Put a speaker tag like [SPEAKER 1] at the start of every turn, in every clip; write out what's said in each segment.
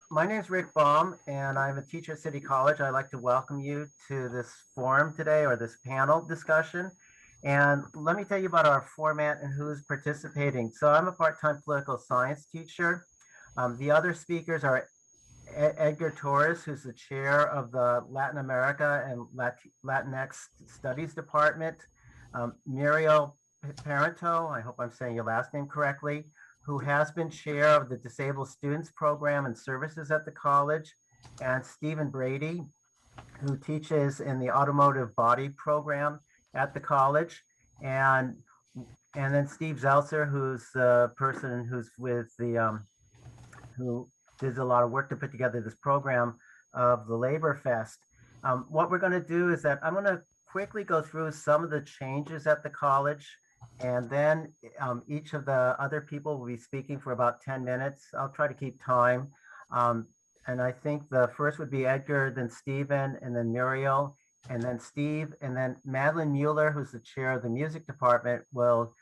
[SPEAKER 1] My name is Rick Baum, and I'm a teacher at City College. I'd like to welcome you to this forum today, or this panel discussion. And let me tell you about our format and who's participating. So I'm a part-time political science teacher. The other speakers are Edgar Torres, who's the chair of the Latin America and Latinx Studies Department. Muriel Parenteau, I hope I'm saying your last name correctly, who has been chair of the Disabled Students Program and Services at the college, and Stephen Brady, who teaches in the Automotive Body Program at the college, and and then Steve Zeltzer, who's the person who's with the who did a lot of work to put together this program of the LaborFest. What we're going to do is that I'm going to quickly go through some of the changes at the college, and then each of the other people will be speaking for about 10 minutes. I'll try to keep time. And I think the first would be Edgar, then Stephen, and then Muriel, and then Steve, and then Madeline Mueller, who's the chair of the music department, will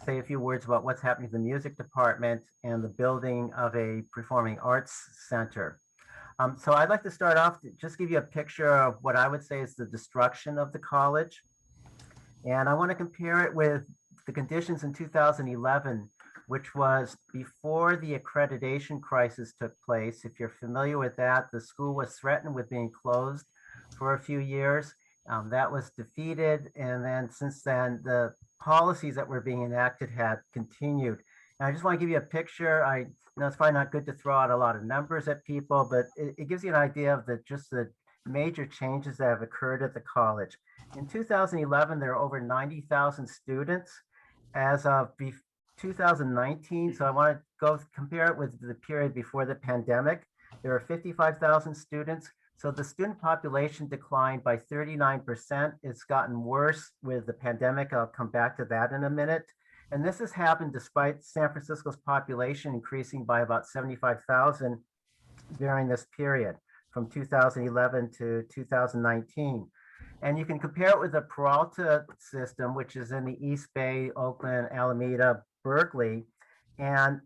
[SPEAKER 1] say a few words about what's happening in the music department and the building of a performing arts center. So I'd like to start off, to just give you a picture of what I would say is the destruction of the college. And I want to compare it with the conditions in 2011, which was before the accreditation crisis took place. If you're familiar with that, the school was threatened with being closed for a few years. That was defeated. And then since then, the policies that were being enacted had continued. And I just want to give you a picture. I know it's probably not good to throw out a lot of numbers at people, but it gives you an idea of just the major changes that have occurred at the college. In 2011, there were over 90,000 students. As of 2019, so I want to go compare it with the period before the pandemic, there were 55,000 students. So the student population declined by 39%. It's gotten worse with the pandemic. I'll come back to that in a minute. And this has happened despite San Francisco's population increasing by about 75,000 during this period from 2011 to 2019. And you can compare it with the Peralta system, which is in the East Bay, Oakland, Alameda, Berkeley. And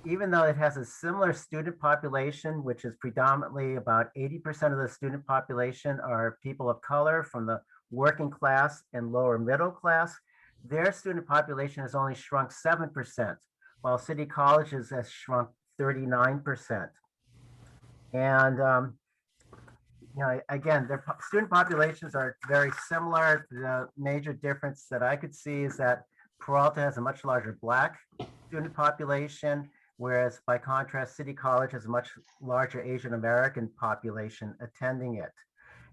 [SPEAKER 1] even though it has a similar student population, which is predominantly about 80% of the student population are people of color from the working class and lower middle class, their student population has only shrunk 7%, while City Colleges has shrunk 39%. And again, their student populations are very similar. The major difference that I could see is that Peralta has a much larger Black student population, whereas by contrast, City College has a much larger Asian American population attending it.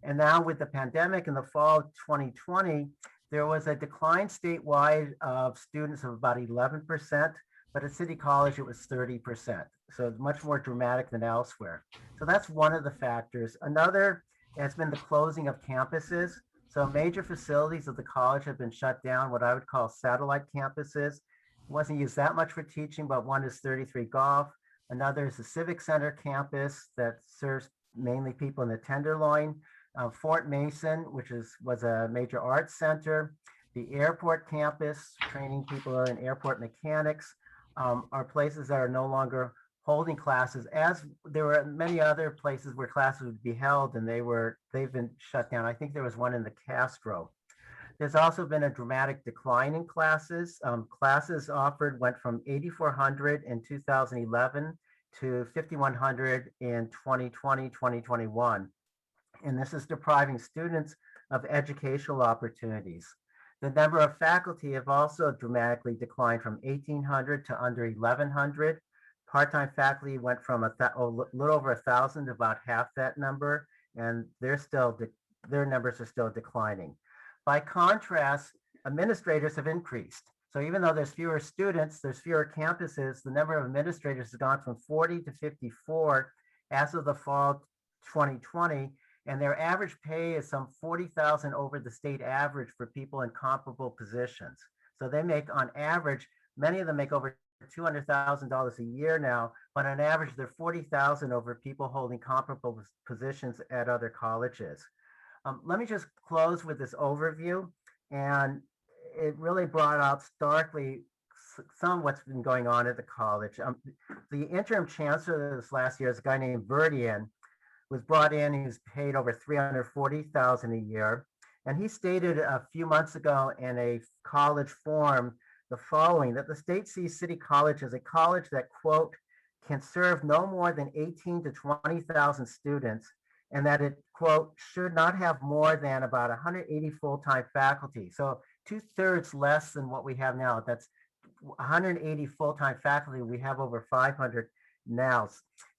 [SPEAKER 1] And now with the pandemic in the fall of 2020, there was a decline statewide of students of about 11%, but at City College, it was 30%. So it's much more dramatic than elsewhere. So that's one of the factors. Another has been the closing of campuses. So major facilities of the college have been shut down, what I would call satellite campuses. It wasn't used that much for teaching, but one is 33 Golf. Another is the Civic Center campus that serves mainly people in the Tenderloin. Fort Mason, which was a major arts center. The airport campus, training people in airport mechanics, are places that are no longer holding classes, as there were many other places where classes would be held, and they've been shut down. I think there was one in the Castro. There's also been a dramatic decline in classes. Classes offered went from 8,400 in 2011 to 5,100 in 2020, 2021. And this is depriving students of educational opportunities. The number of faculty have also dramatically declined from 1,800 to under 1,100. Part-time faculty went from a little over 1,000 to about half that number, and their numbers are still declining. By contrast, administrators have increased. So even though there's fewer students, there's fewer campuses, the number of administrators has gone from 40 to 54 as of the fall 2020, and their average pay is some 40,000 over the state average for people in comparable positions. So they make, on average, many of them make over $200,000 a year now, but on average, they're 40,000 over people holding comparable positions at other colleges. Let me just close with this overview, and it really brought out starkly some of what's been going on at the college. The interim chancellor this last year is a guy named Verdian, was brought in. He was paid over $340,000 a year. And he stated a few months ago in a college forum the following, that the state sees City College as a college that, quote, can serve no more than 18 to 20,000 students, and that it, quote, should not have more than about 180 full-time faculty. So 2/3 less than what we have now. That's 180 full-time faculty. We have over 500 now.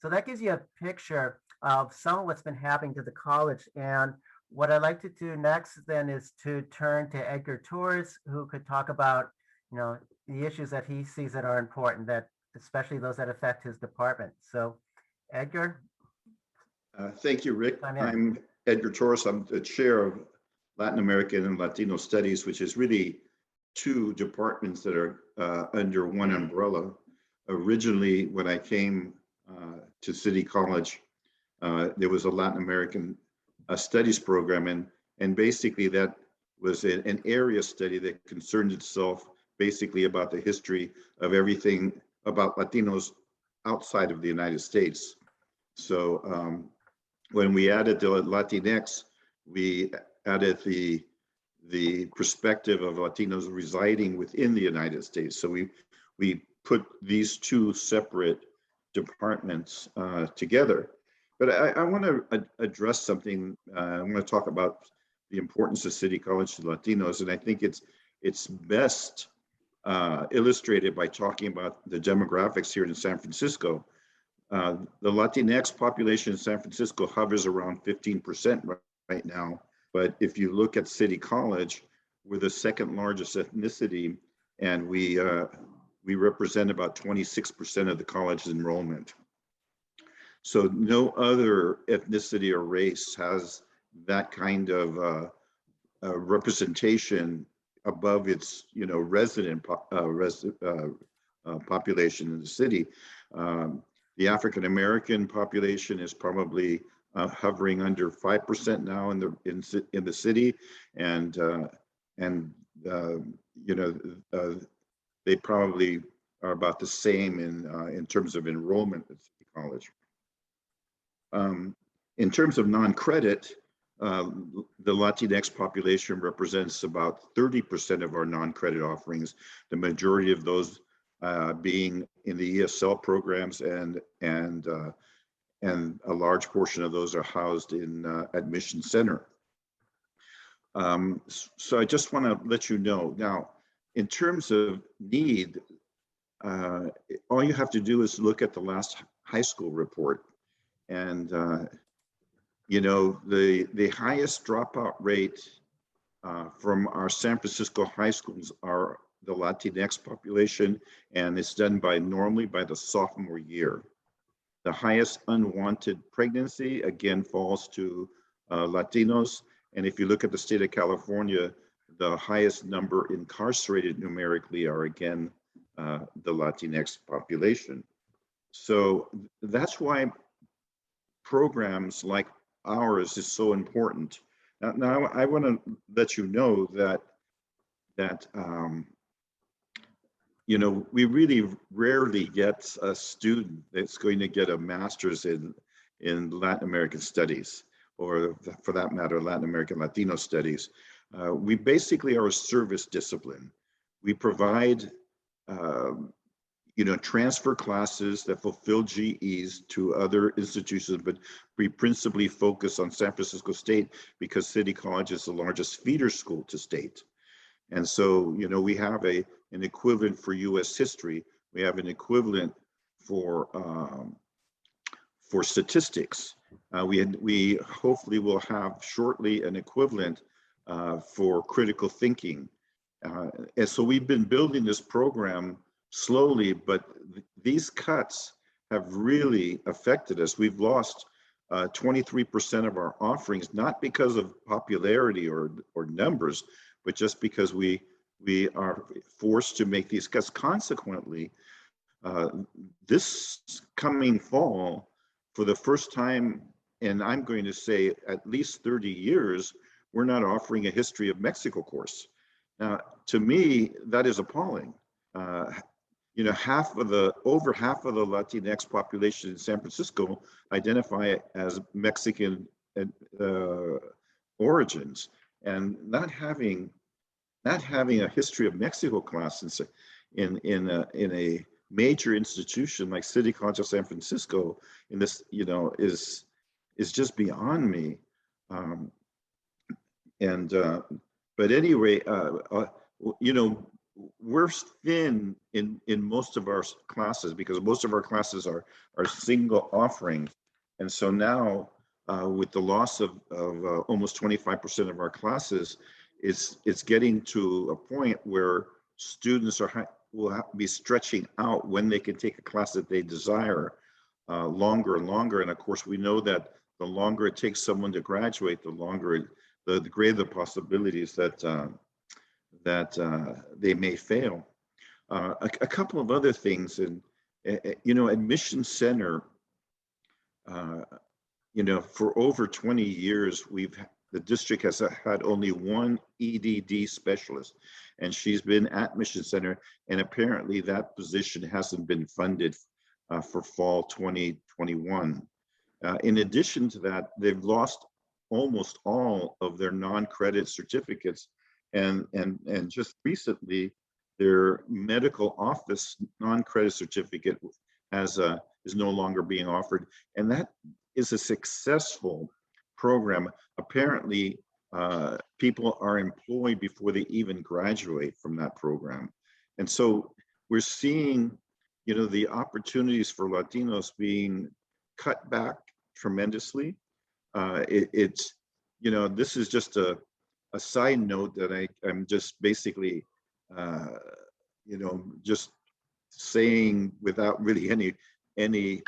[SPEAKER 1] So that gives you a picture of some of what's been happening to the college. And what I'd like to do next then is to turn to Edgar Torres, who could talk about, the issues that he sees that are important, that especially those that affect his department. So Edgar.
[SPEAKER 2] Thank you, Rick. I'm Edgar Torres. I'm the chair of Latin American and Latino Studies, which is really two departments that are under one umbrella. Originally, when I came to City College, there was a Latin American studies program, and basically that was an area study that concerned itself basically about the history of everything about Latinos outside of the United States. So when we added the Latinx, we added the perspective of Latinos residing within the United States. So we put these two separate departments together. But I want to address something. I want to talk about the importance of City College to Latinos, and I think it's best illustrated by talking about the demographics here in San Francisco. The Latinx population in San Francisco hovers around 15% right now. But if you look at City College, we're the second largest ethnicity, and we represent about 26% of the college's enrollment. So no other ethnicity or race has that kind of representation above its resident population in the city. The African American population is probably hovering under 5% now in the city, and they probably are about the same in terms of enrollment at City College. In terms of non-credit, the Latinx population represents about 30% of our non-credit offerings, the majority of those being in the ESL programs, and a large portion of those are housed in Admission Center. So I just want to let you know. Now, in terms of need, all you have to do is look at the last high school report. And the highest dropout rate from our San Francisco high schools are the Latinx population, and it's done normally by the sophomore year. The highest unwanted pregnancy, again, falls to Latinos. And if you look at the state of California, the highest number incarcerated numerically are, again, the Latinx population. So that's why programs like ours is so important. Now I want to let you know that we really rarely get a student that's going to get a master's in Latin American studies, or for that matter, Latin American Latino studies. We basically are a service discipline. We provide transfer classes that fulfill GEs to other institutions, but we principally focus on San Francisco State because City College is the largest feeder school to state. And so, we have an equivalent for U.S. history. We have an equivalent for statistics. We hopefully will have shortly an equivalent for critical thinking. And so we've been building this program slowly, but these cuts have really affected us. We've lost 23% of our offerings, not because of popularity or numbers, but just because we are forced to make these cuts. Consequently, this coming fall, for the first time, and I'm going to say at least 30 years, we're not offering a history of Mexico course. Now, to me, that is appalling. you know, over half of the Latinx population in San Francisco identify as Mexican origins, and not having a history of Mexico class in a major institution like City College of San Francisco in this, you know, is just beyond me. But anyway, you know, we're thin in most of our classes because most of our classes are single offerings, and so now with the loss of almost 25% of our classes, it's getting to a point where students will be stretching out when they can take a class that they desire longer and longer. And of course, we know that the longer it takes someone to graduate, the greater the possibilities that they may fail. A couple of other things, and you know, Admission Center, you know, for over 20 years, the district has had only one EDD specialist, and she's been at Admission Center, and apparently that position hasn't been funded for fall 2021. In addition to that, they've lost almost all of their non-credit certificates, and just recently, their medical office non-credit certificate is no longer being offered, and that is a successful program. Apparently, people are employed before they even graduate from that program, and so we're seeing, you know, the opportunities for Latinos being cut back tremendously. It's, you know, this is just a side note that I'm just basically, you know, just saying without really any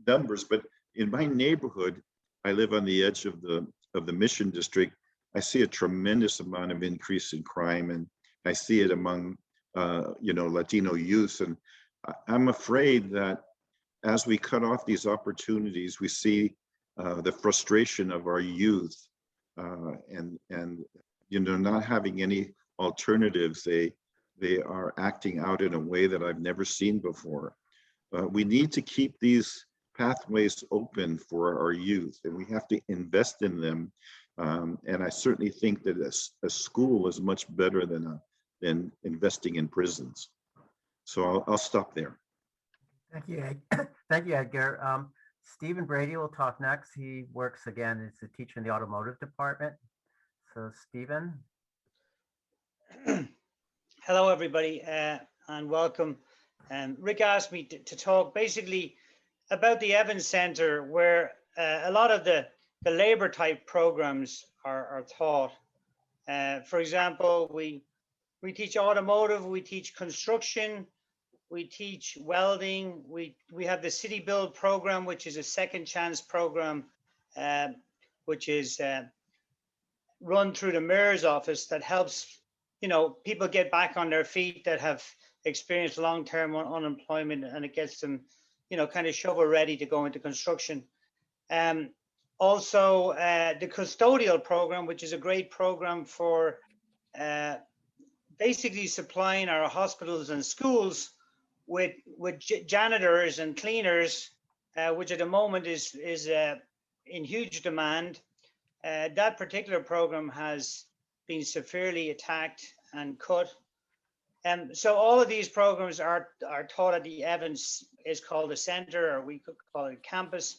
[SPEAKER 2] numbers. But in my neighborhood, I live on the edge of the Mission District. I see a tremendous amount of increase in crime, and I see it among, you know, Latino youth. And I'm afraid that as we cut off these opportunities, we see the frustration of our youth, and you know, not having any alternatives. They are acting out in a way that I've never seen before. We need to keep these pathways open for our youth, and we have to invest in them. And I certainly think that a school is much better than investing in prisons. So I'll stop there.
[SPEAKER 1] Thank you, thank you, Edgar. Stephen Brady will talk next. He works again as a teacher in the automotive department. So Stephen.
[SPEAKER 3] Hello, everybody, and welcome. Rick asked me to talk basically about the Evans Center, where a lot of the labor type programs are taught. For example, we teach automotive, we teach construction, we teach welding. We have the City Build program, which is a second chance program, which is run through the mayor's office, that helps, you know, people get back on their feet that have experienced long-term unemployment, and it gets them, you know, kind of shovel ready to go into construction. Also, the custodial program, which is a great program for basically supplying our hospitals and schools with janitors and cleaners, which at the moment is in huge demand. That particular program has been severely attacked and cut. So all of these programs are taught at the Evans, is called a center, or we could call it a campus,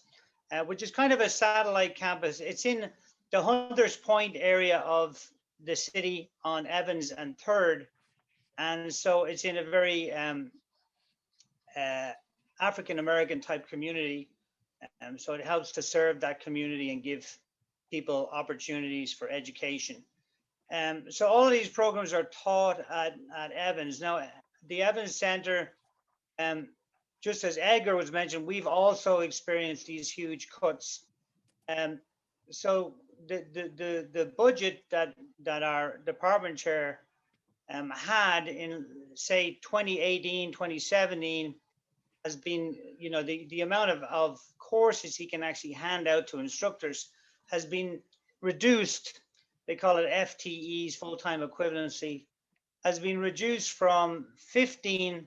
[SPEAKER 3] which is kind of a satellite campus. It's in the Hunters Point area of the city on Evans and 3rd. And so it's in a very African-American type community. So it helps to serve that community and give people opportunities for education. So all of these programs are taught at Evans. Now, the Evans Center, just as Edgar was mentioned, we've also experienced these huge cuts. So the budget that our department chair had in, say, 2018, 2017 has been, you know, the amount of courses he can actually hand out to instructors has been reduced. They call it FTEs, full-time equivalency. has been reduced from 15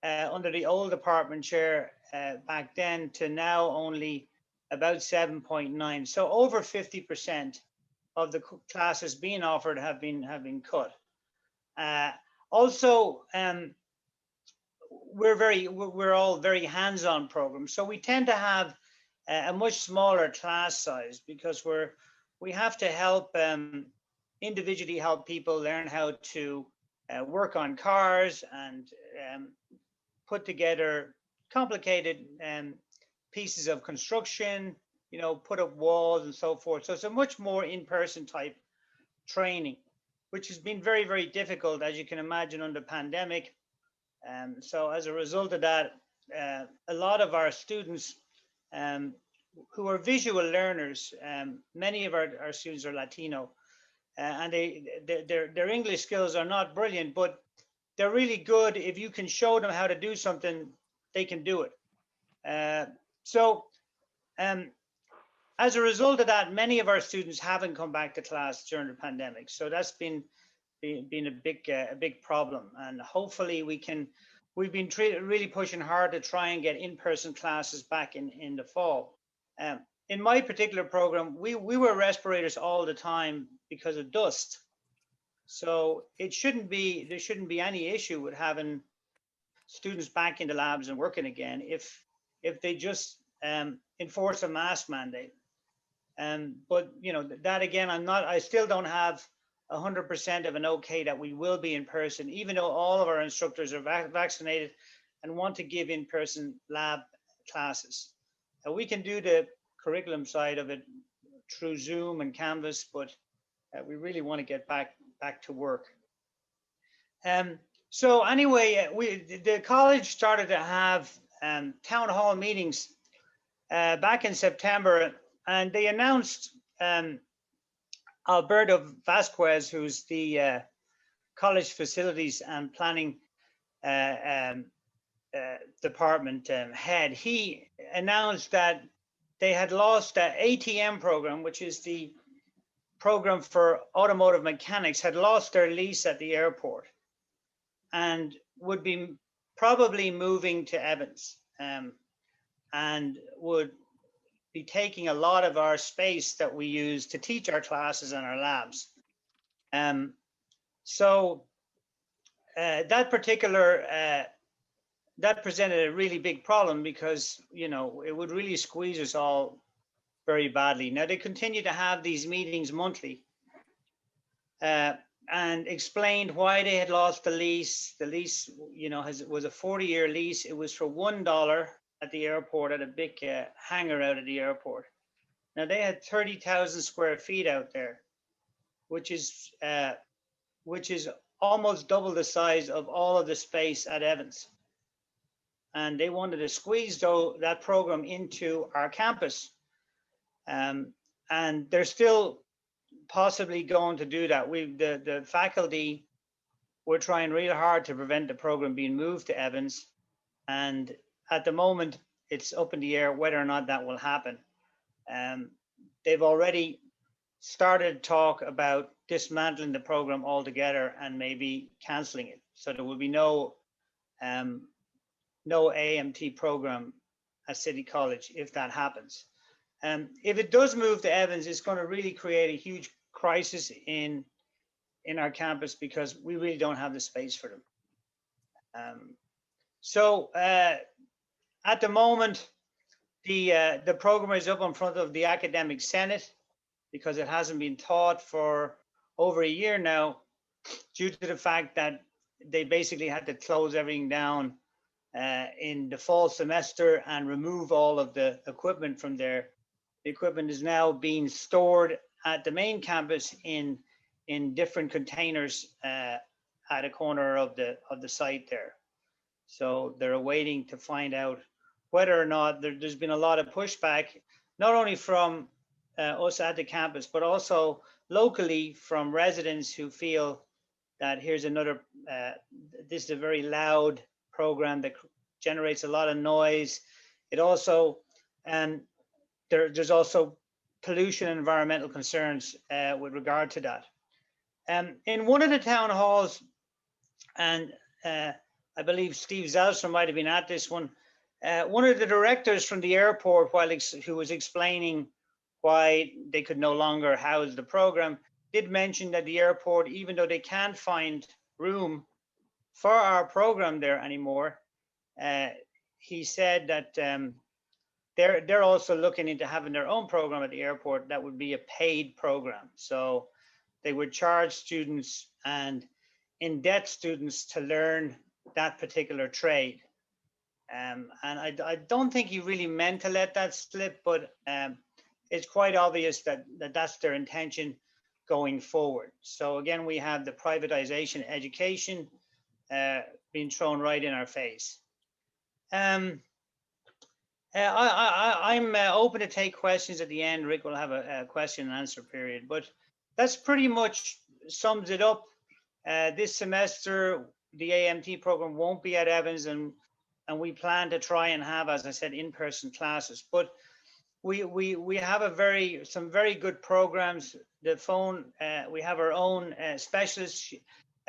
[SPEAKER 3] under the old department chair back then to now only about 7.9. So over 50% of the classes being offered have been cut. Also, we're all very hands-on programs, so we tend to have a much smaller class size because we have to help individually help people learn how to work on cars and put together complicated pieces of construction, you know, put up walls and so forth. So it's a much more in-person type training, which has been very, very difficult, as you can imagine, under pandemic. So as a result of that, a lot of our students who are visual learners, many of our students are Latino, and their English skills are not brilliant, but they're really good. If you can show them how to do something, they can do it. As a result of that, many of our students haven't come back to class during the pandemic. So that's been a big problem, and hopefully we've been really pushing hard to try and get in-person classes back in the fall. In my particular program, we wear respirators all the time because of dust. So there shouldn't be any issue with having students back in the labs and working again if they just enforce a mask mandate. But you know, that again, I still don't have 100% of an okay that we will be in person, even though all of our instructors are vaccinated and want to give in-person lab classes. We can do the curriculum side of it through Zoom and Canvas, but we really want to get back to work. So anyway, the college started to have town hall meetings back in September, and they announced Alberto Vasquez, who's the college facilities and planning department head. He announced that they had lost the ATM program, which is the program for automotive mechanics, had lost their lease at the airport and would be probably moving to Evans, and would be taking a lot of our space that we use to teach our classes and our labs. So that presented a really big problem because, you know, it would really squeeze us all very badly. Now they continue to have these meetings monthly and explained why they had lost the lease. The lease, you know, was a 40-year lease. It was for $1 at the airport at a big hangar out at the airport. Now they had 30,000 square feet out there, which is almost double the size of all of the space at Evans. And they wanted to squeeze that program into our campus. And they're still possibly going to do that. The faculty were trying really hard to prevent the program being moved to Evans. And at the moment, it's up in the air whether or not that will happen. They've already started talk about dismantling the program altogether and maybe canceling it. So there will be no AMT program at City College if that happens. If it does move to Evans, it's going to really create a huge crisis in our campus because we really don't have the space for them. So at the moment, the program is up in front of the Academic Senate because it hasn't been taught for over a year now, due to the fact that they basically had to close everything down in the fall semester and remove all of the equipment from there. The equipment is now being stored at the main campus in different containers at a corner of the site there. So they're waiting to find out whether or not there's been a lot of pushback, not only from us at the campus, but also locally from residents who feel that here's another, this is a very loud program that generates a lot of noise. It also, there's also pollution and environmental concerns with regard to that. In one of the town halls and I believe Steve Zelstra might have been at this one. One of the directors from the airport, who was explaining why they could no longer house the program, did mention that the airport, even though they can't find room for our program there anymore, he said that they're also looking into having their own program at the airport that would be a paid program. So they would charge students and in-debt students to learn that particular trade. And I don't think he really meant to let that slip, but it's quite obvious that that's their intention going forward. So again, we have the privatization education being thrown right in our face. I'm open to take questions at the end. Rick will have a question and answer period, but that's pretty much sums it up. This semester, the AMT program won't be at Evans, and we plan to try and have, as I said, in-person classes. But we have some very good programs. The phone, we have our own specialist,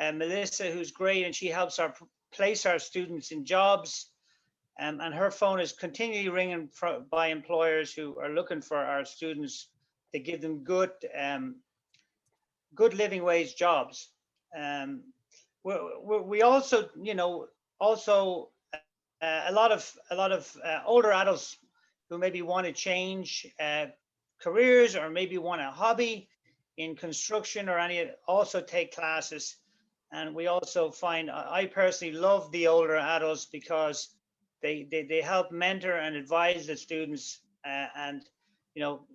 [SPEAKER 3] Melissa, who's great, and she helps place our students in jobs. And her phone is continually ringing by employers who are looking for our students to give them good living wage jobs. We also, a lot of older adults who maybe want to change careers or maybe want a hobby in construction or also take classes. And we also find, I personally love the older adults because they help mentor and advise the students and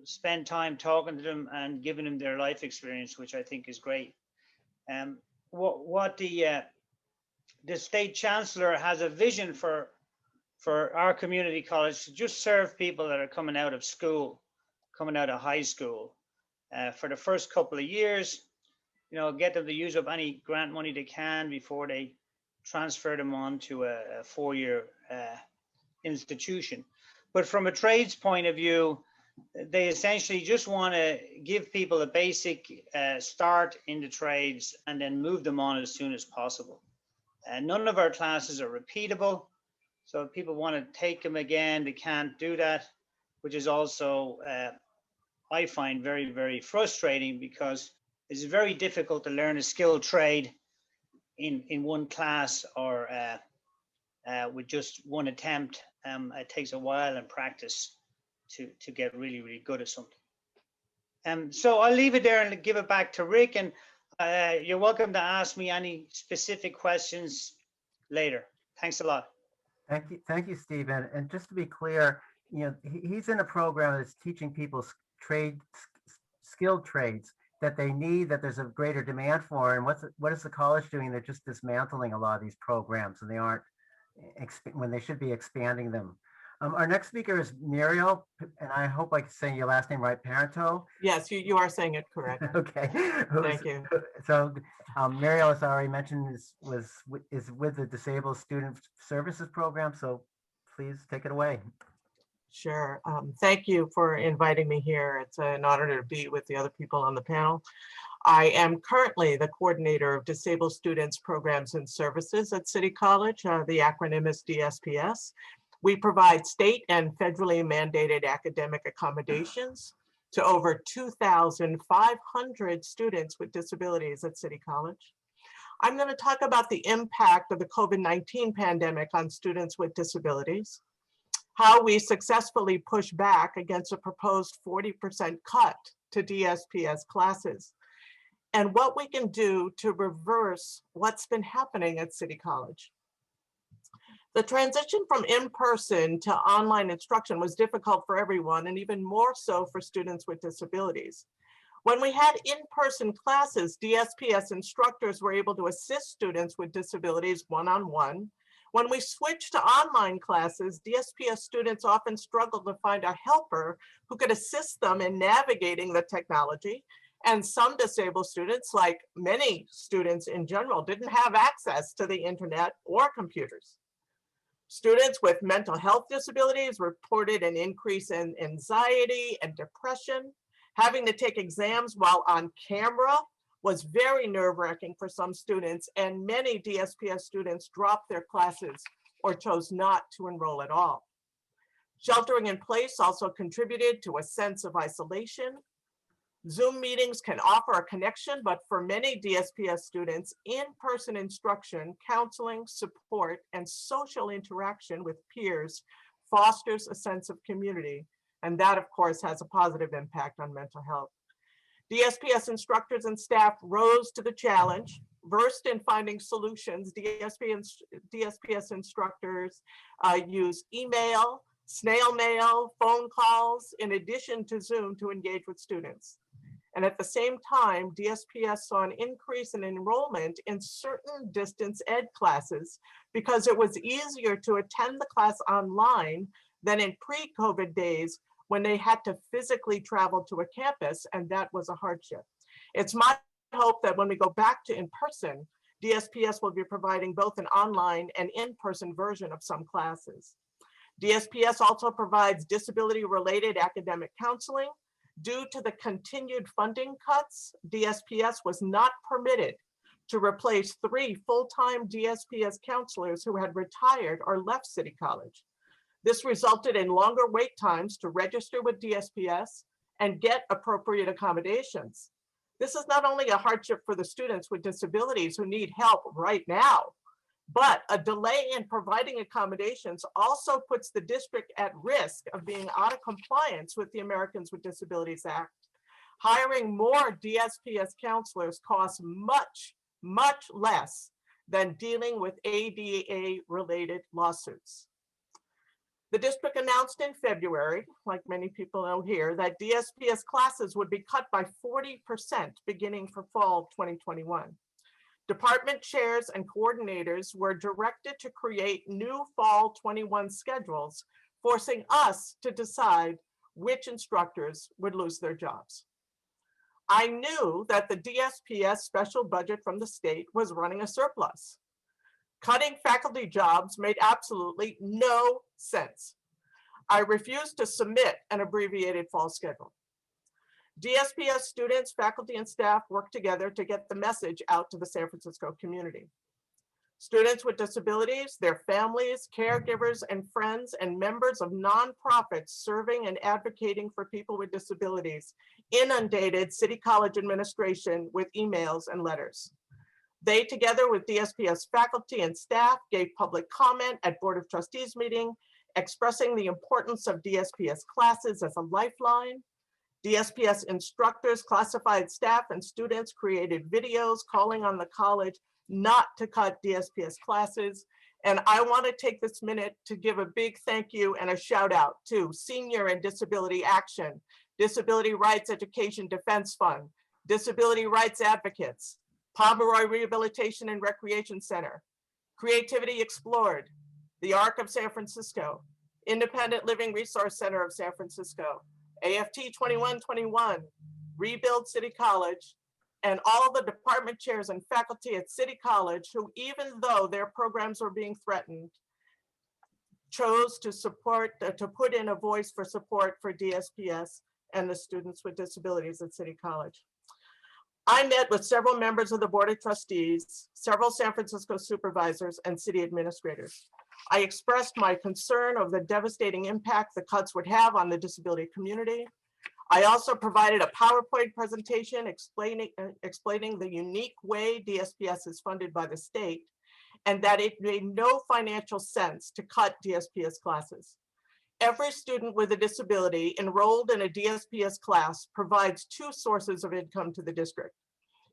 [SPEAKER 3] spend time talking to them and giving them their life experience, which I think is great. What the state chancellor has a vision for our community college to just serve people that are coming out of school, coming out of high school, for the first couple of years, get them to use up any grant money they can before they transfer them on to a 4-year institution. But from a trades point of view, they essentially just want to give people a basic start in the trades and then move them on as soon as possible. None of our classes are repeatable. So if people want to take them again, they can't do that, which is also, I find very, very frustrating because it's very difficult to learn a skilled trade in one class or with just one attempt. It takes a while and practice to get really, really good at something. So I'll leave it there and give it back to Rick, and you're welcome to ask me any specific questions later. Thanks a lot.
[SPEAKER 1] Thank you, Stephen. And just to be clear, he's in a program that's teaching people skilled trades that they need, that there's a greater demand for. And what is the college doing? They're just dismantling a lot of these programs, and they aren't when they should be expanding them. Our next speaker is Muriel, and I hope I'm saying your last name right, Parenteau.
[SPEAKER 4] Yes, you are saying it correct.
[SPEAKER 1] Okay.
[SPEAKER 4] Thank you.
[SPEAKER 1] So Muriel, as I already mentioned, is with the Disabled Student Services Program. So please take it away.
[SPEAKER 4] Sure. Thank you for inviting me here. It's an honor to be with the other people on the panel. I am currently the coordinator of Disabled Students Programs and Services at City College. The acronym is DSPS. We provide state and federally mandated academic accommodations to over 2,500 students with disabilities at City College. I'm going to talk about the impact of the COVID-19 pandemic on students with disabilities, how we successfully push back against a proposed 40% cut to DSPS classes, and what we can do to reverse what's been happening at City College. The transition from in-person to online instruction was difficult for everyone, and even more so for students with disabilities. When we had in-person classes, DSPS instructors were able to assist students with disabilities one-on-one. When we switched to online classes, DSPS students often struggled to find a helper who could assist them in navigating the technology. And some disabled students, like many students in general, didn't have access to the internet or computers. Students with mental health disabilities reported an increase in anxiety and depression. Having to take exams while on camera was very nerve-wracking for some students, and many DSPS students dropped their classes or chose not to enroll at all. Sheltering in place also contributed to a sense of isolation. Zoom meetings can offer a connection, but for many DSPS students, in-person instruction, counseling, support, and social interaction with peers fosters a sense of community. And that, of course, has a positive impact on mental health. DSPS instructors and staff rose to the challenge, versed in finding solutions. DSPS instructors use email, snail mail, phone calls, in addition to Zoom to engage with students. And at the same time, DSPS saw an increase in enrollment in certain distance ed classes because it was easier to attend the class online than in pre-COVID days when they had to physically travel to a campus, and that was a hardship. It's my hope that when we go back to in-person, DSPS will be providing both an online and in-person version of some classes. DSPS also provides disability-related academic counseling. Due to the continued funding cuts, DSPS was not permitted to replace 3 full-time DSPS counselors who had retired or left City College. This resulted in longer wait times to register with DSPS and get appropriate accommodations. This is not only a hardship for the students with disabilities who need help right now, but a delay in providing accommodations also puts the district at risk of being out of compliance with the Americans with Disabilities Act. Hiring more DSPS counselors costs much, much less than dealing with ADA-related lawsuits. The district announced in February, like many people know here, that DSPS classes would be cut by 40% beginning for fall 2021. Department chairs and coordinators were directed to create new fall 21 schedules, forcing us to decide which instructors would lose their jobs. I knew that the DSPS special budget from the state was running a surplus. Cutting faculty jobs made absolutely no sense. I refused to submit an abbreviated fall schedule. DSPS students, faculty, and staff work together to get the message out to the San Francisco community. Students with disabilities, their families, caregivers, and friends, and members of nonprofits serving and advocating for people with disabilities inundated City College administration with emails and letters. They, together with DSPS faculty and staff, gave public comment at Board of Trustees meeting, expressing the importance of DSPS classes as a lifeline. DSPS instructors, classified staff, and students created videos calling on the college not to cut DSPS classes. And I want to take this minute to give a big thank you and a shout out to Senior and Disability Action, Disability Rights Education Defense Fund, Disability Rights Advocates, Pomeroy Rehabilitation and Recreation Center, Creativity Explored, the ARC of San Francisco, Independent Living Resource Center of San Francisco, AFT 2121, Rebuild City College, and all the department chairs and faculty at City College who, even though their programs were being threatened, chose to support, to put in a voice for support for DSPS and the students with disabilities at City College. I met with several members of the Board of Trustees, several San Francisco supervisors, and city administrators. I expressed my concern of the devastating impact the cuts would have on the disability community. I also provided a PowerPoint presentation explaining the unique way DSPS is funded by the state and that it made no financial sense to cut DSPS classes. Every student with a disability enrolled in a DSPS class provides 2 sources of income to the district.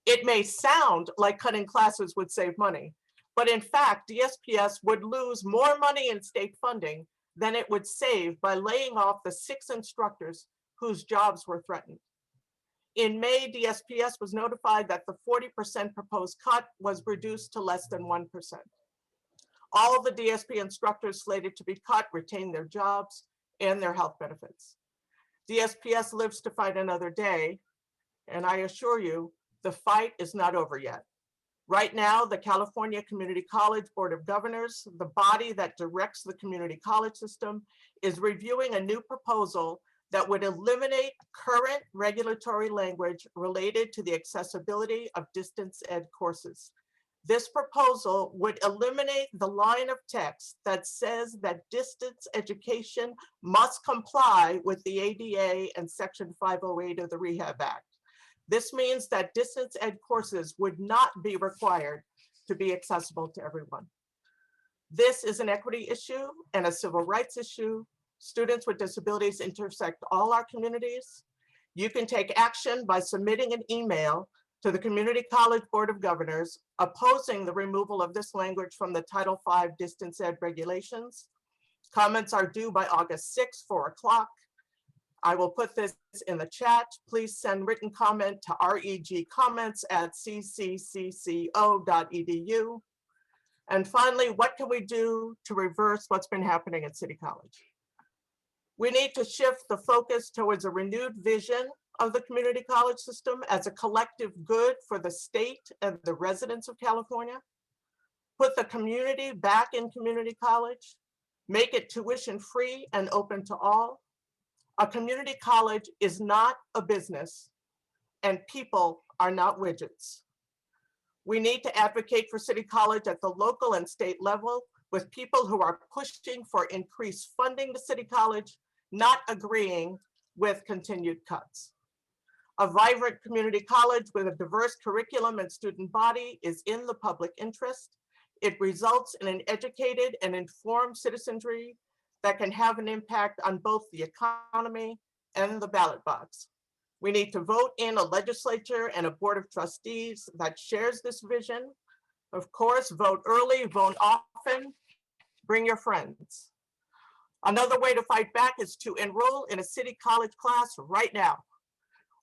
[SPEAKER 4] It may sound like cutting classes would save money, but in fact, DSPS would lose more money in state funding than it would save by laying off the 6 instructors whose jobs were threatened. In May, DSPS was notified that the 40% proposed cut was reduced to less than 1%. All of the DSP instructors slated to be cut retained their jobs and their health benefits. DSPS lives to fight another day, and I assure you, the fight is not over yet. Right now, the California Community College Board of Governors, the body that directs the community college system, is reviewing a new proposal that would eliminate current regulatory language related to the accessibility of distance ed courses. This proposal would eliminate the line of text that says that distance education must comply with the ADA and Section 508 of the Rehab Act. This means that distance ed courses would not be required to be accessible to everyone. This is an equity issue and a civil rights issue. Students with disabilities intersect all our communities. You can take action by submitting an email to the Community College Board of Governors opposing the removal of this language from the Title V distance ed regulations. Comments are due by August 6th, 4 o'clock. I will put this in the chat. Please send written comment to regcomments@cccco.edu. And finally, what can we do to reverse what's been happening at City College? We need to shift the focus towards a renewed vision of the community college system as a collective good for the state and the residents of California. Put the community back in community college. Make it tuition free and open to all. A community college is not a business, and people are not widgets. We need to advocate for City College at the local and state level with people who are pushing for increased funding to City College, not agreeing with continued cuts. A vibrant community college with a diverse curriculum and student body is in the public interest. It results in an educated and informed citizenry that can have an impact on both the economy and the ballot box. We need to vote in a legislature and a board of trustees that shares this vision. Of course, vote early, vote often, bring your friends. Another way to fight back is to enroll in a City College class right now.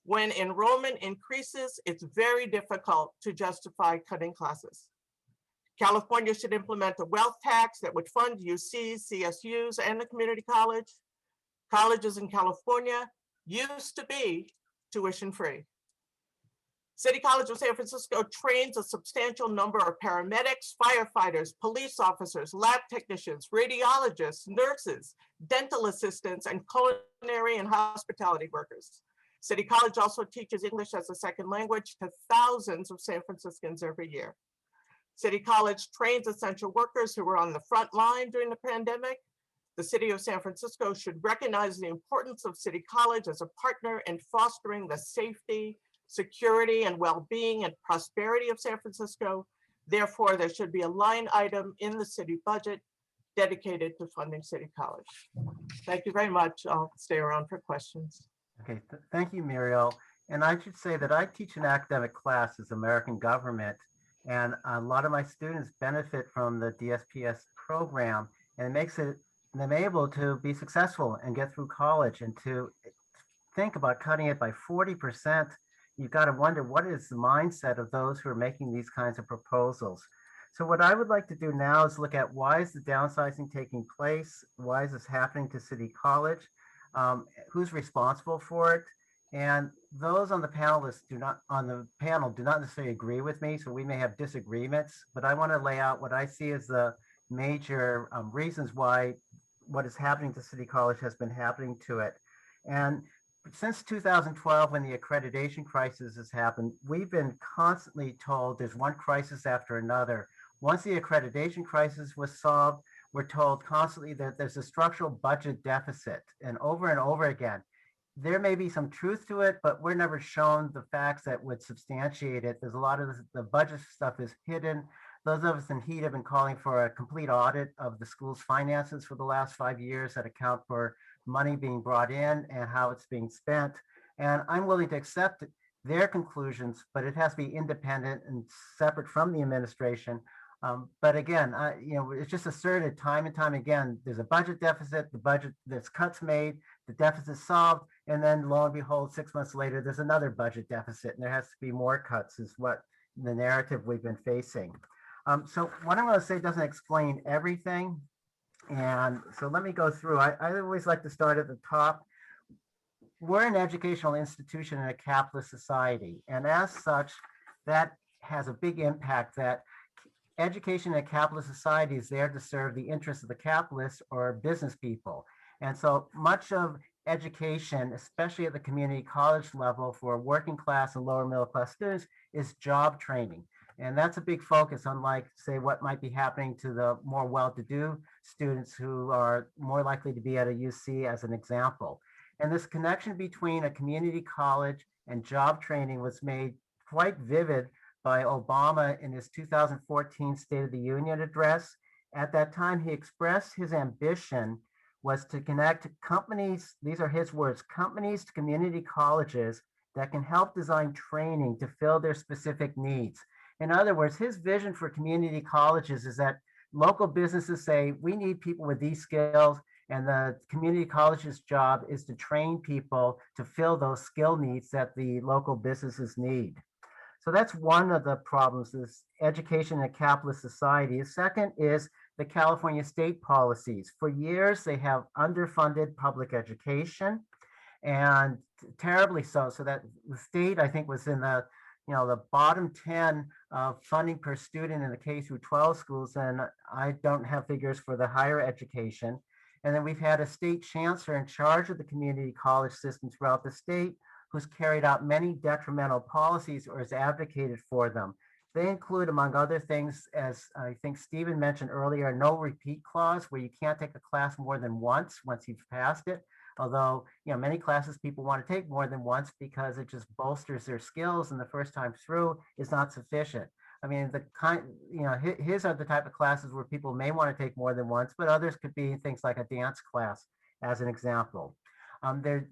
[SPEAKER 4] When enrollment increases, it's very difficult to justify cutting classes. California should implement a wealth tax that would fund UCs, CSUs, and the community college. Colleges in California used to be tuition free. City College of San Francisco trains a substantial number of paramedics, firefighters, police officers, lab technicians, radiologists, nurses, dental assistants, and culinary and hospitality workers. City College also teaches English as a second language to thousands of San Franciscans every year. City College trains essential workers who were on the front line during the pandemic. The City of San Francisco should recognize the importance of City College as a partner in fostering the safety, security, and well-being and prosperity of San Francisco. Therefore, there should be a line item in the city budget dedicated to funding City College. Thank you very much. I'll stay around for questions.
[SPEAKER 1] Okay, thank you, Muriel. And I should say that I teach an academic class as American government, and a lot of my students benefit from the DSPS program, and it makes them able to be successful and get through college. And to think about cutting it by 40%, you've got to wonder what is the mindset of those who are making these kinds of proposals. So what I would like to do now is look at why is the downsizing taking place? Why is this happening to City College? Who's responsible for it? And those on the panelists do not necessarily agree with me, so we may have disagreements, but I want to lay out what I see as the major reasons why what is happening to City College has been happening to it. And since 2012, when the accreditation crisis has happened, we've been constantly told there's one crisis after another. Once the accreditation crisis was solved, we're told constantly that there's a structural budget deficit, and over again. There may be some truth to it, but we're never shown the facts that would substantiate it. There's a lot of the budget stuff is hidden. Those of us in Heat have been calling for a complete audit of the school's finances for the last 5 years that account for money being brought in and how it's being spent. And I'm willing to accept their conclusions, but it has to be independent and separate from the administration. But again, it's just asserted time and time again, there's a budget deficit, there's cuts made, the deficit solved, and then lo and behold, 6 months later, there's another budget deficit, and there has to be more cuts is what the narrative we've been facing. So what I'm going to say doesn't explain everything. And so let me go through. I always like to start at the top. We're an educational institution in a capitalist society. And as such, that has a big impact that education in a capitalist society is there to serve the interests of the capitalists or business people. And so much of education, especially at the community college level for working class and lower middle class students, is job training. And that's a big focus, unlike, say, what might be happening to the more well-to-do students who are more likely to be at a UC as an example. And this connection between a community college and job training was made quite vivid by Obama in his 2014 State of the Union address. At that time, he expressed his ambition was to connect companies, these are his words, companies to community colleges that can help design training to fill their specific needs. In other words, his vision for community colleges is that local businesses say, we need people with these skills, and the community college's job is to train people to fill those skill needs that the local businesses need. So that's one of the problems, is education in a capitalist society. The second is the California state policies. For years, they have underfunded public education, and terribly so. So that the state, I think, was in the the bottom 10 of funding per student in the K through 12 schools, and I don't have figures for the higher education. And then we've had a state chancellor in charge of the community college system throughout the state, who's carried out many detrimental policies or has advocated for them. They include, among other things, as I think Stephen mentioned earlier, a no repeat clause where you can't take a class more than once you've passed it. Although, many classes people want to take more than once because it just bolsters their skills, and the first time through is not sufficient. I mean, his are the type of classes where people may want to take more than once, but others could be things like a dance class, as an example.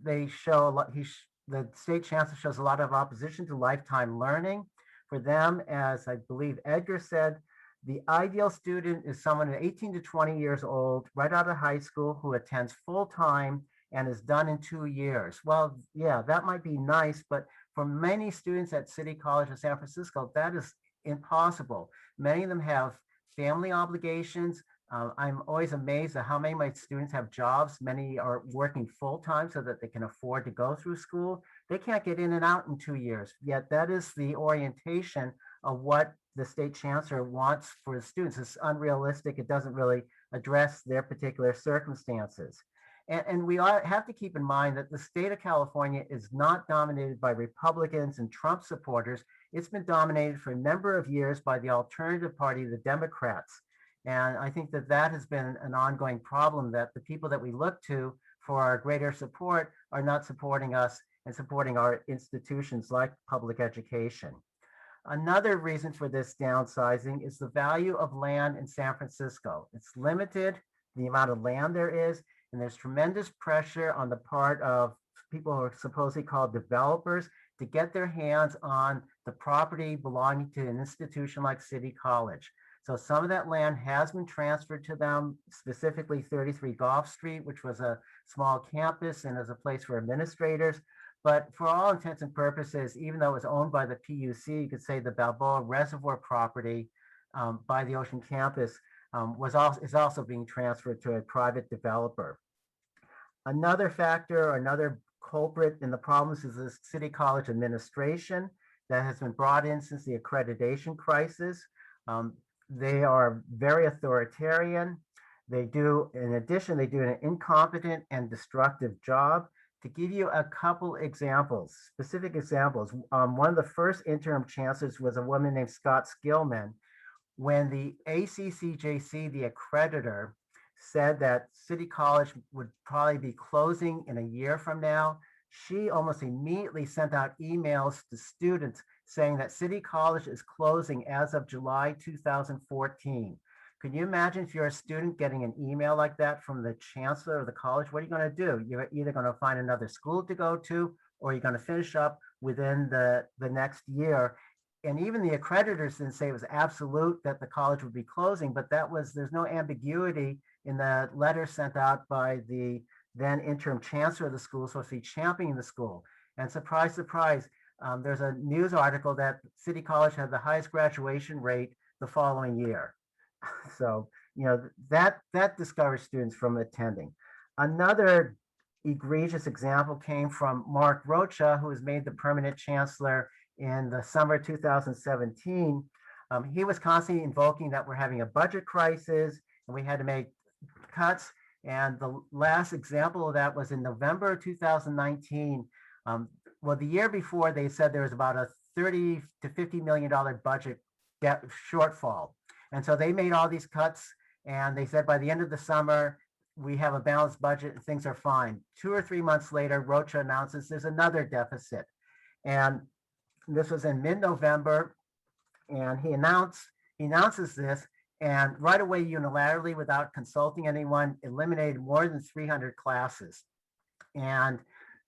[SPEAKER 1] They show a lot. The state chancellor shows a lot of opposition to lifetime learning. For them, as I believe Edgar said, the ideal student is someone 18 to 20 years old, right out of high school, who attends full time and is done in 2 years. Well, yeah, that might be nice, but for many students at City College of San Francisco, that is impossible. Many of them have family obligations. I'm always amazed at how many of my students have jobs. Many are working full time so that they can afford to go through school. They can't get in and out in 2 years. Yet that is the orientation of what the state chancellor wants for the students. It's unrealistic. It doesn't really address their particular circumstances. And we have to keep in mind that the state of California is not dominated by Republicans and Trump supporters. It's been dominated for a number of years by the alternative party, the Democrats. And I think that has been an ongoing problem, that the people that we look to for our greater support are not supporting us and supporting our institutions like public education. Another reason for this downsizing is the value of land in San Francisco. It's limited, the amount of land there is, and there's tremendous pressure on the part of people who are supposedly called developers to get their hands on the property belonging to an institution like City College. So some of that land has been transferred to them, specifically 33 Gulf Street, which was a small campus and as a place for administrators. But for all intents and purposes, even though it was owned by the PUC, you could say the Balboa Reservoir property by the Ocean Campus is also being transferred to a private developer. Another factor, another culprit in the problems is the City College administration that has been brought in since the accreditation crisis. They are very authoritarian. In addition, they do an incompetent and destructive job. To give you a couple examples, specific examples, one of the first interim chancellors was a woman named Scott Skillman. When the ACCJC, the accreditor, said that City College would probably be closing in a year from now, she almost immediately sent out emails to students saying that City College is closing as of July 2014. Can you imagine if you're a student getting an email like that from the chancellor of the college? What are you going to do? You're either going to find another school to go to, or you're going to finish up within the next year. And even the accreditors didn't say it was absolute that the college would be closing, but there's no ambiguity in the letter sent out by the then interim chancellor of the school, supposed to be championing the school. And surprise, surprise, there's a news article that City College had the highest graduation rate the following year. So, that discouraged students from attending. Another egregious example came from Mark Rocha, who was made the permanent chancellor in the summer 2017. He was constantly invoking that we're having a budget crisis and we had to make cuts. And the last example of that was in November 2019. Well, the year before, they said there was about a $30 to $50 million budget shortfall. And so they made all these cuts, and they said by the end of the summer, we have a balanced budget and things are fine. 2 or 3 months later, Rocha announces there's another deficit. And this was in mid-November, and he announces this, and right away, unilaterally, without consulting anyone, eliminated more than 300 classes. And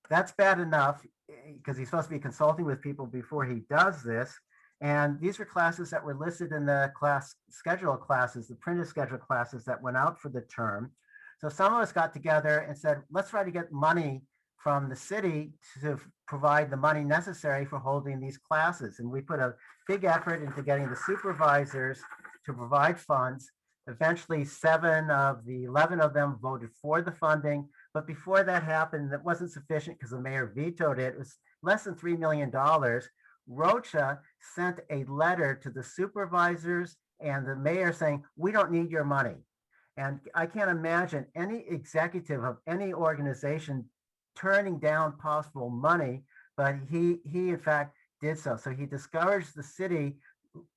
[SPEAKER 1] that's bad enough because he's supposed to be consulting with people before he does this. And these were classes that were listed in the class schedule classes, the printed schedule classes that went out for the term. So some of us got together and said, let's try to get money from the city to provide the money necessary for holding these classes. And we put a big effort into getting the supervisors to provide funds. Eventually, 7 of the 11 of them voted for the funding. But before that happened, that wasn't sufficient because the mayor vetoed it. It was less than $3 million. Rocha sent a letter to the supervisors and the mayor saying, we don't need your money. And I can't imagine any executive of any organization turning down possible money, but he in fact did so. So he discouraged the city,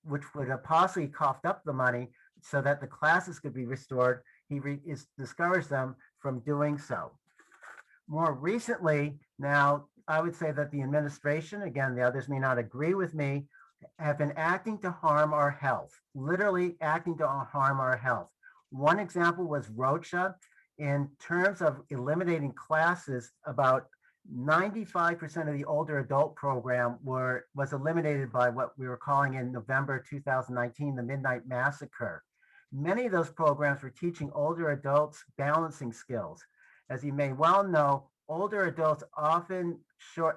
[SPEAKER 1] which would have possibly coughed up the money so that the classes could be restored. He discouraged them from doing so. More recently, now, I would say that the administration, again, the others may not agree with me, have been acting to harm our health, literally acting to harm our health. One example was Rocha. In terms of eliminating classes, about 95% of the older adult program was eliminated by what we were calling in November 2019, the Midnight Massacre. Many of those programs were teaching older adults balancing skills. As you may well know, older adults often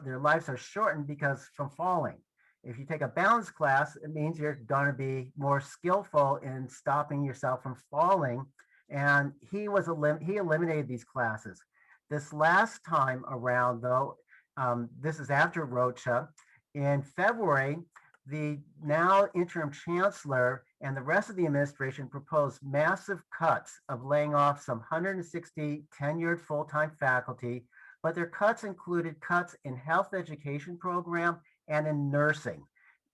[SPEAKER 1] their lives are shortened because from falling. If you take a balance class, it means you're going to be more skillful in stopping yourself from falling. And he eliminated these classes. This last time around, though, this is after Rocha. In February, the now interim chancellor and the rest of the administration proposed massive cuts of laying off some 160 tenured full-time faculty, but their cuts included cuts in health education program and in nursing.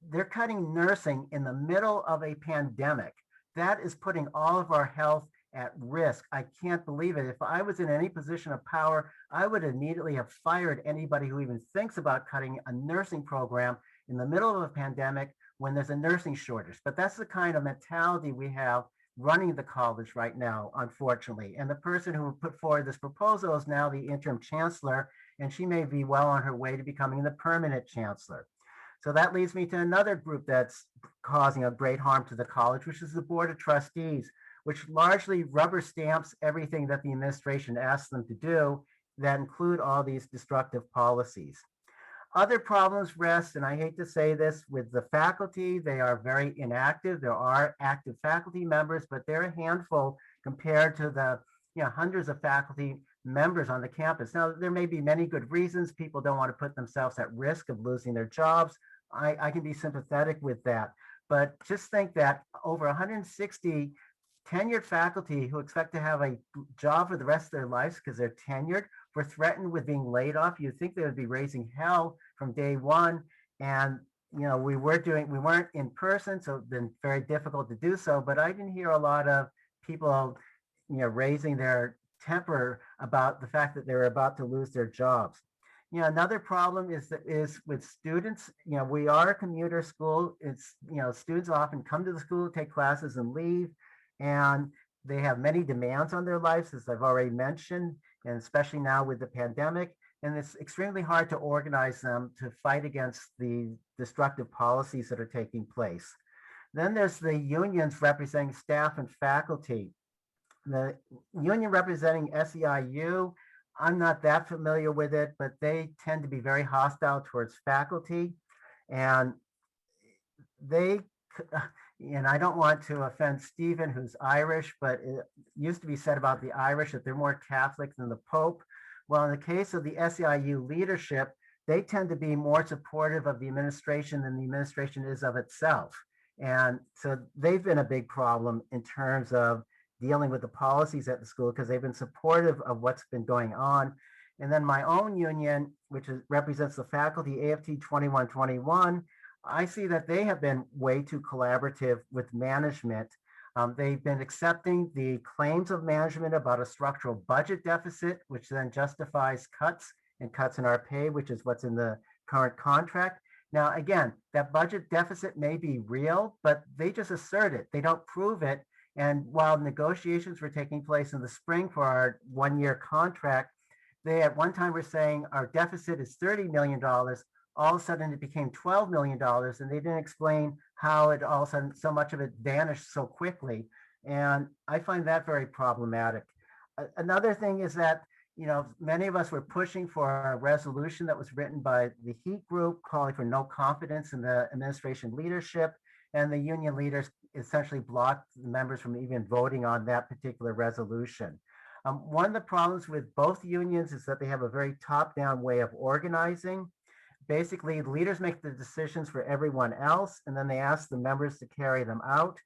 [SPEAKER 1] They're cutting nursing in the middle of a pandemic. That is putting all of our health at risk. I can't believe it. If I was in any position of power, I would immediately have fired anybody who even thinks about cutting a nursing program in the middle of a pandemic when there's a nursing shortage. But that's the kind of mentality we have running the college right now, unfortunately. And the person who put forward this proposal is now the interim chancellor, and she may be well on her way to becoming the permanent chancellor. So that leads me to another group that's causing a great harm to the college, which is the Board of Trustees, which largely rubber stamps everything that the administration asks them to do that include all these destructive policies. Other problems rest, and I hate to say this, with the faculty. They are very inactive. There are active faculty members, but they're a handful compared to the hundreds of faculty members on the campus. Now, there may be many good reasons. People don't want to put themselves at risk of losing their jobs. I can be sympathetic with that. But just think that over 160 tenured faculty who expect to have a job for the rest of their lives because they're tenured were threatened with being laid off. You'd think they would be raising hell from day one. And we weren't in person, so it's been very difficult to do so. But I didn't hear a lot of people raising their temper about the fact that they were about to lose their jobs. Another problem is with students. We are a commuter school. It's students often come to the school, take classes, and leave, and they have many demands on their lives, as I've already mentioned, and especially now with the pandemic. And it's extremely hard to organize them to fight against the destructive policies that are taking place. Then there's the unions representing staff and faculty. The union representing SEIU, I'm not that familiar with it, but they tend to be very hostile towards faculty. And I don't want to offend Stephen, who's Irish, but it used to be said about the Irish that they're more Catholic than the Pope. Well, in the case of the SEIU leadership, they tend to be more supportive of the administration than the administration is of itself. And so they've been a big problem in terms of dealing with the policies at the school because they've been supportive of what's been going on. And then my own union, which represents the faculty, AFT 2121, I see that they have been way too collaborative with management. They've been accepting the claims of management about a structural budget deficit, which then justifies cuts and cuts in our pay, which is what's in the current contract. Now, again, that budget deficit may be real, but they just assert it. They don't prove it. And while negotiations were taking place in the spring for our one-year contract, they at one time were saying our deficit is $30 million. All of a sudden it became $12 million, and they didn't explain how it all of a sudden so much of it vanished so quickly. And I find that very problematic. Another thing is that, you know, many of us were pushing for a resolution that was written by the HEAT group calling for no confidence in the administration leadership, and the union leaders essentially blocked the members from even voting on that particular resolution. One of the problems with both unions is that they have a very top-down way of organizing. Basically, leaders make the decisions for everyone else, and then they ask the members to carry them out.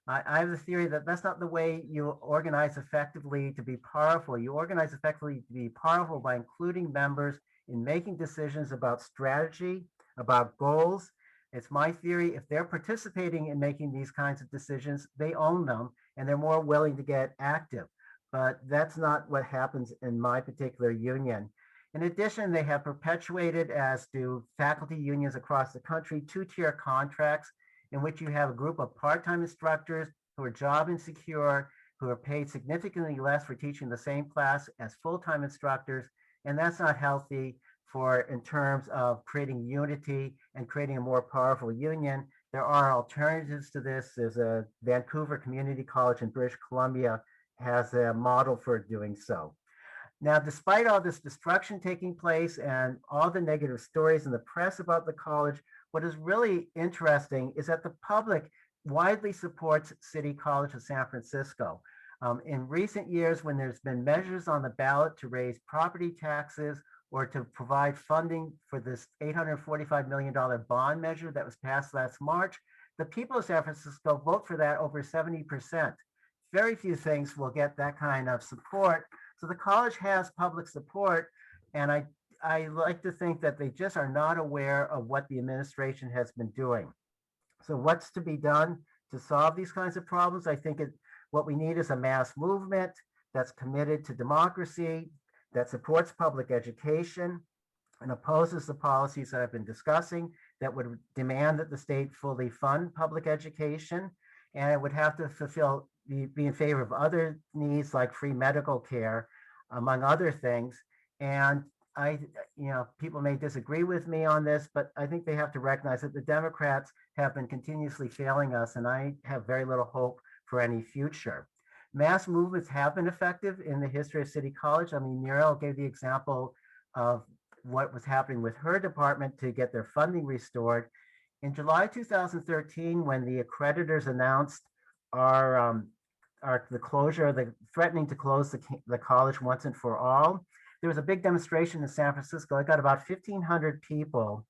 [SPEAKER 1] I have the theory that that's not the way you organize effectively to be powerful. You organize effectively to be powerful by including members in making decisions about strategy, about goals. It's my theory, if they're participating in making these kinds of decisions, they own them and they're more willing to get active. But that's not what happens in my particular union. In addition, they have perpetuated, as do faculty unions across the country, two-tier contracts in which you have a group of part-time instructors who are job insecure, who are paid significantly less for teaching the same class as full-time instructors. And that's not healthy in terms of creating unity and creating a more powerful union. There are alternatives to this. There's a Vancouver Community College in British Columbia has a model for doing so. Now, despite all this destruction taking place and all the negative stories in the press about the college, what is really interesting is that the public widely supports City College of San Francisco. In recent years, when there's been measures on the ballot to raise property taxes or to provide funding for this $845 million bond measure that was passed last March, the people of San Francisco vote for that over 70%. Very few things will get that kind of support. So the college has public support, and I like to think that they just are not aware of what the administration has been doing. So what's to be done to solve these kinds of problems? I think what we need is a mass movement that's committed to democracy, that supports public education, and opposes the policies that I've been discussing that would demand that the state fully fund public education, and it would have to be in favor of other needs like free medical care, among other things. And people may disagree with me on this, but I think they have to recognize that the Democrats have been continuously failing us, and I have very little hope for any future. Mass movements have been effective in the history of City College. I mean, Muriel gave the example of what was happening with her department to get their funding restored. In July 2013, when the accreditors announced the closure, threatening to close the college once and for all, there was a big demonstration in San Francisco. It got about 1,500 people.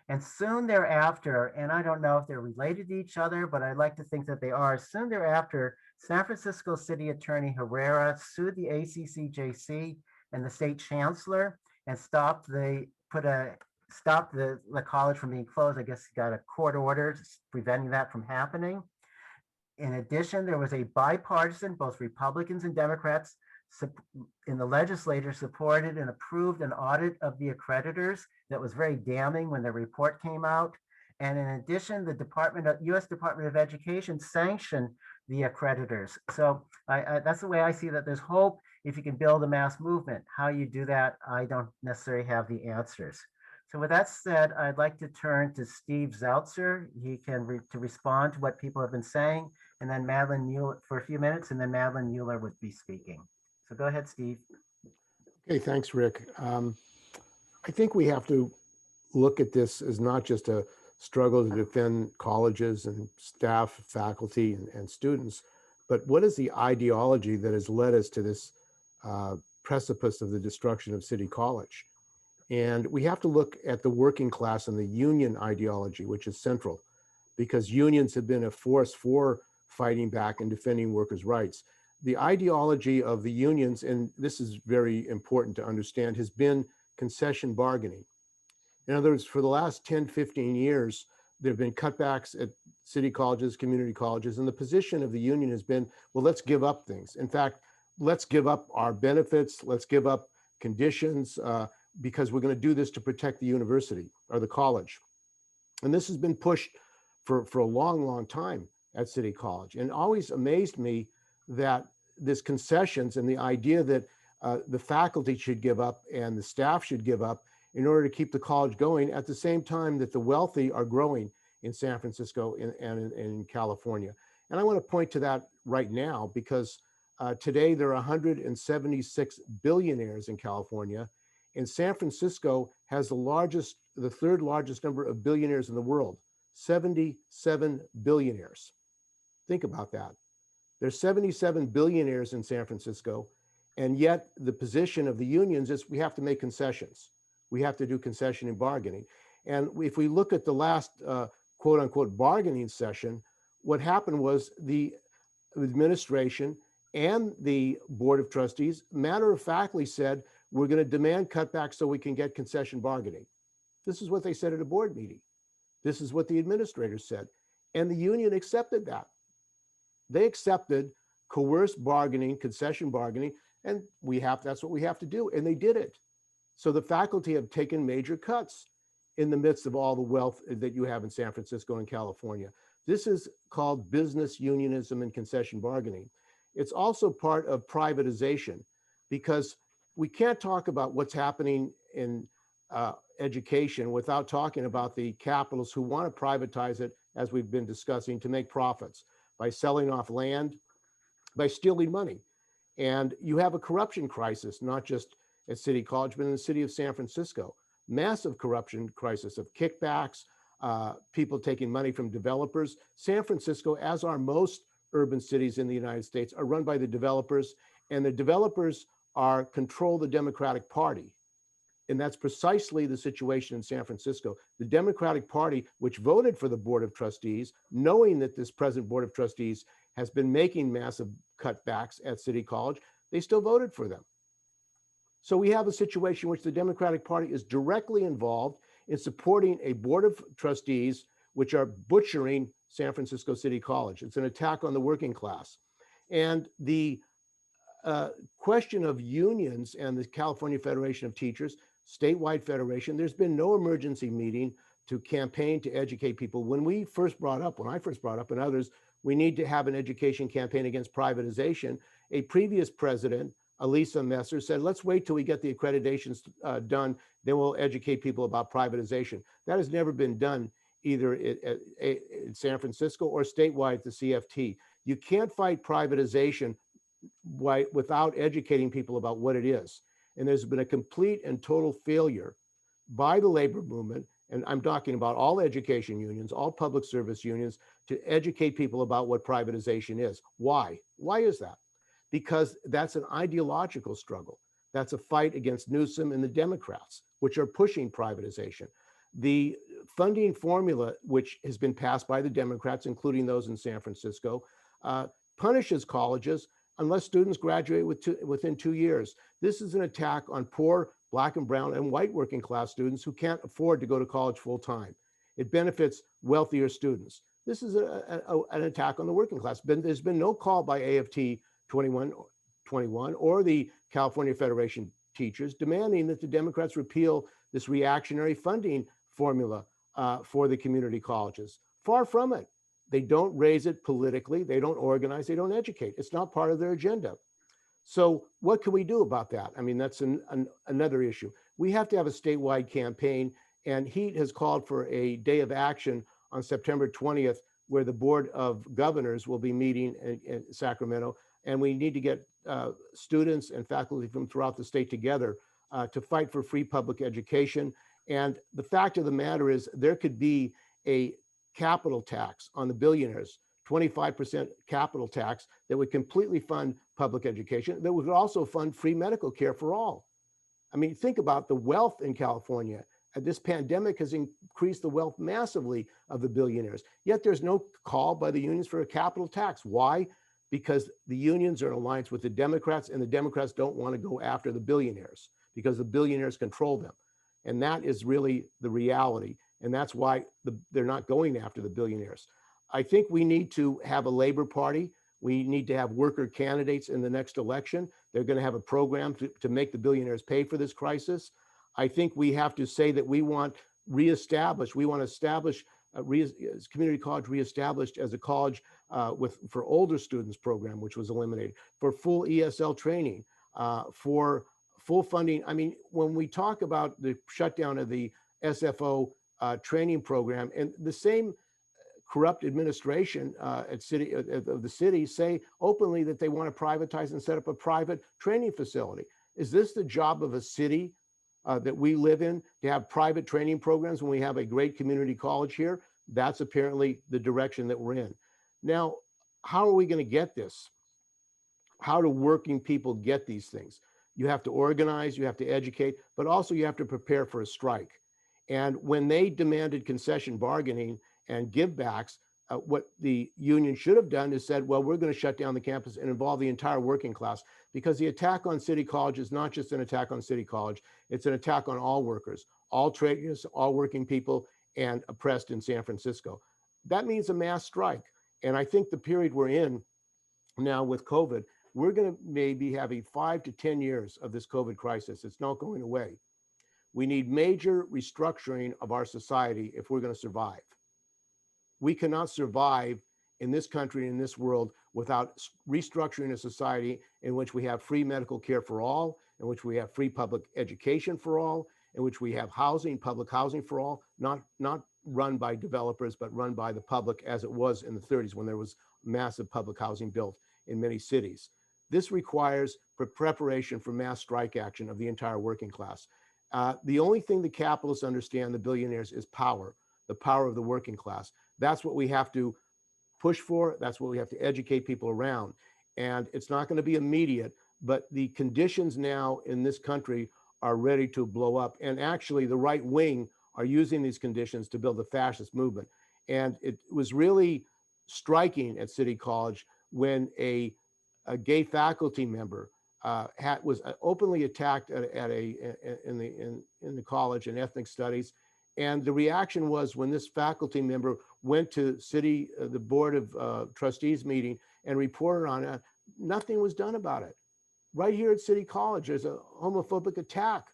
[SPEAKER 1] And soon thereafter, and I don't know if they're related to each other, but I'd like to think that they are, soon thereafter, San Francisco City Attorney Herrera sued the ACCJC and the state chancellor and stopped the college from being closed. I guess he got a court order preventing that from happening. In addition, there was a bipartisan, both Republicans and Democrats in the legislature supported and approved an audit of the accreditors that was very damning when the report came out. And in addition, the U.S. Department of Education sanctioned the accreditors. So that's the way I see that there's hope if you can build a mass movement. How you do that, I don't necessarily have the answers. So with that said, I'd like to turn to Steve Zeltzer. He can respond to what people have been saying, and then Madeline Mueller for a few minutes, and then Madeline Mueller would be speaking. So go ahead, Steve.
[SPEAKER 5] Okay, thanks, Rick. I think we have to look at this as not just a struggle to defend colleges and staff, faculty, and students, but what is the ideology that has led us to this precipice of the destruction of City College? And we have to look at the working class and the union ideology, which is central, because unions have been a force for fighting back and defending workers' rights. the ideology of the unions, and this is very important to understand, has been concession bargaining. In other words, for the last 10, 15 years, there have been cutbacks at city colleges, community colleges, and the position of the union has been, well, let's give up things. In fact, let's give up our benefits, let's give up conditions, because we're going to do this to protect the university or the college. And this has been pushed for a long, long time at City College. And it always amazed me that this concessions and the idea that the faculty should give up and the staff should give up in order to keep the college going at the same time that the wealthy are growing in San Francisco and in California. And I want to point to that right now because today there are 176 billionaires in California, and San Francisco has the third largest number of billionaires in the world, 77 billionaires. Think about that. There's 77 billionaires in San Francisco, and yet the position of the unions is we have to make concessions. We have to do concession and bargaining. And if we look at the last quote unquote bargaining session, what happened was the administration and the Board of Trustees matter-of-factly said, we're going to demand cutbacks so we can get concession bargaining. This is what they said at a board meeting. This is what the administrators said. And the union accepted that. They accepted coerced bargaining, concession bargaining, and that's what we have to do. And they did it. So the faculty have taken major cuts in the midst of all the wealth that you have in San Francisco and California. This is called business unionism and concession bargaining. It's also part of privatization because we can't talk about what's happening in education without talking about the capitalists who want to privatize it, as we've been discussing, to make profits by selling off land, by stealing money. And you have a corruption crisis, not just at City College, but in the city of San Francisco. Massive corruption crisis of kickbacks, people taking money from developers. San Francisco, as are most urban cities in the United States, are run by the developers, and the developers control the Democratic Party. And that's precisely the situation in San Francisco. The Democratic Party, which voted for the Board of Trustees, knowing that this present Board of Trustees has been making massive cutbacks at City College, they still voted for them. So we have a situation in which the Democratic Party is directly involved in supporting a Board of Trustees which are butchering San Francisco City College. It's an attack on the working class. And the question of unions and the California Federation of Teachers, statewide federation, there's been no emergency meeting to campaign to educate people. When I first brought up, and others, we need to have an education campaign against privatization, a previous president, Elisa Messer, said, let's wait till we get the accreditations done, then we'll educate people about privatization. That has never been done either in San Francisco or statewide at the CFT. You can't fight privatization without educating people about what it is. And there's been a complete and total failure by the labor movement, and I'm talking about all education unions, all public service unions, to educate people about what privatization is. Why? Why is that? Because that's an ideological struggle. That's a fight against Newsom and the Democrats, which are pushing privatization. The funding formula, which has been passed by the Democrats, including those in San Francisco, punishes colleges unless students graduate within 2 years. This is an attack on poor Black and brown and white working class students who can't afford to go to college full time. It benefits wealthier students. This is an attack on the working class. There's been no call by AFT 21 or the California Federation Teachers demanding that the Democrats repeal this reactionary funding formula for the community colleges. Far from it. They don't raise it politically. They don't organize. They don't educate. It's not part of their agenda. So what can we do about that? I mean, that's another issue. We have to have a statewide campaign, and HEAT has called for a day of action on September 20th, where the Board of Governors will be meeting in Sacramento, and we need to get students and faculty from throughout the state together to fight for free public education. And the fact of the matter is there could be a capital tax on the billionaires, 25% capital tax that would completely fund public education, that would also fund free medical care for all. I mean, think about the wealth in California. This pandemic has increased the wealth massively of the billionaires, yet there's no call by the unions for a capital tax. Why? because the unions are in alliance with the Democrats, and the Democrats don't want to go after the billionaires because the billionaires control them. And that is really the reality. And that's why they're not going after the billionaires. I think we need to have a Labor Party. We need to have worker candidates in the next election. They're going to have a program to make the billionaires pay for this crisis. I think we have to say that we want to establish community college reestablished as a college for older students program, which was eliminated, for full ESL training, for full funding. I mean, when we talk about the shutdown of the SFO training program, and the same corrupt administration at the city say openly that they want to privatize and set up a private training facility. Is this the job of a city that we live in, to have private training programs when we have a great community college here? That's apparently the direction that we're in. Now, how are we going to get this? How do working people get these things? You have to organize, you have to educate, but also you have to prepare for a strike. And when they demanded concession bargaining and givebacks, what the union should have done is said, well, we're going to shut down the campus and involve the entire working class, because the attack on City College is not just an attack on City College, it's an attack on all workers, all trades, all working people, and oppressed in San Francisco. That means a mass strike. And I think the period we're in now with COVID, we're going to maybe having 5 to 10 years of this COVID crisis. It's not going away. We need major restructuring of our society if we're going to survive. We cannot survive in this country, in this world, without restructuring a society in which we have free medical care for all, in which we have free public education for all, in which we have housing, public housing for all, not run by developers, but run by the public, as it was in the 30s when there was massive public housing built in many cities. This requires preparation for mass strike action of the entire working class. The only thing the capitalists understand, the billionaires, is power, the power of the working class. That's what we have to push for. That's what we have to educate people around. And it's not going to be immediate, but the conditions now in this country are ready to blow up. And actually, the right wing are using these conditions to build a fascist movement. And it was really striking at City College when a gay faculty member was openly attacked in the college in ethnic studies. And the reaction was, when this faculty member went to the Board of Trustees meeting and reported on it, nothing was done about it. Right here at City College, there's a homophobic attack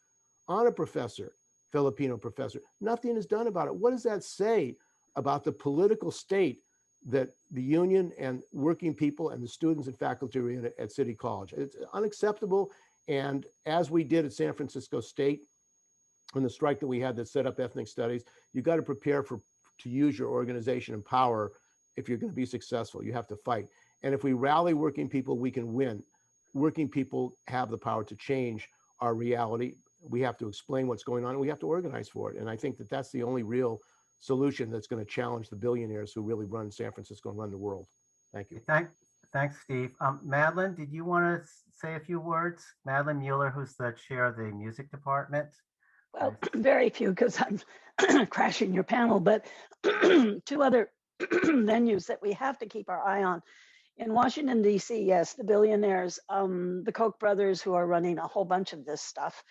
[SPEAKER 5] on a professor, Filipino professor. Nothing is done about it. What does that say about the political state that the union and working people and the students and faculty are in at City College? It's unacceptable. And as we did at San Francisco State, in the strike that we had that set up ethnic studies, you got to prepare to use your organization and power. If you're going to be successful, you have to fight. And if we rally working people, we can win. Working people have the power to change our reality. We have to explain what's going on, and we have to organize for it. And I think that that's the only real solution that's going to challenge the billionaires who really run San Francisco and run the world. Thank you.
[SPEAKER 1] Thanks, Steve. Madeline, did you want to say a few words? Madeline Mueller, who's the chair of the music department.
[SPEAKER 6] Well, very few, because I'm crashing your panel, but two other venues that we have to keep our eye on. In Washington, D.C., yes, the billionaires, the Koch brothers, who are running a whole bunch of this stuff,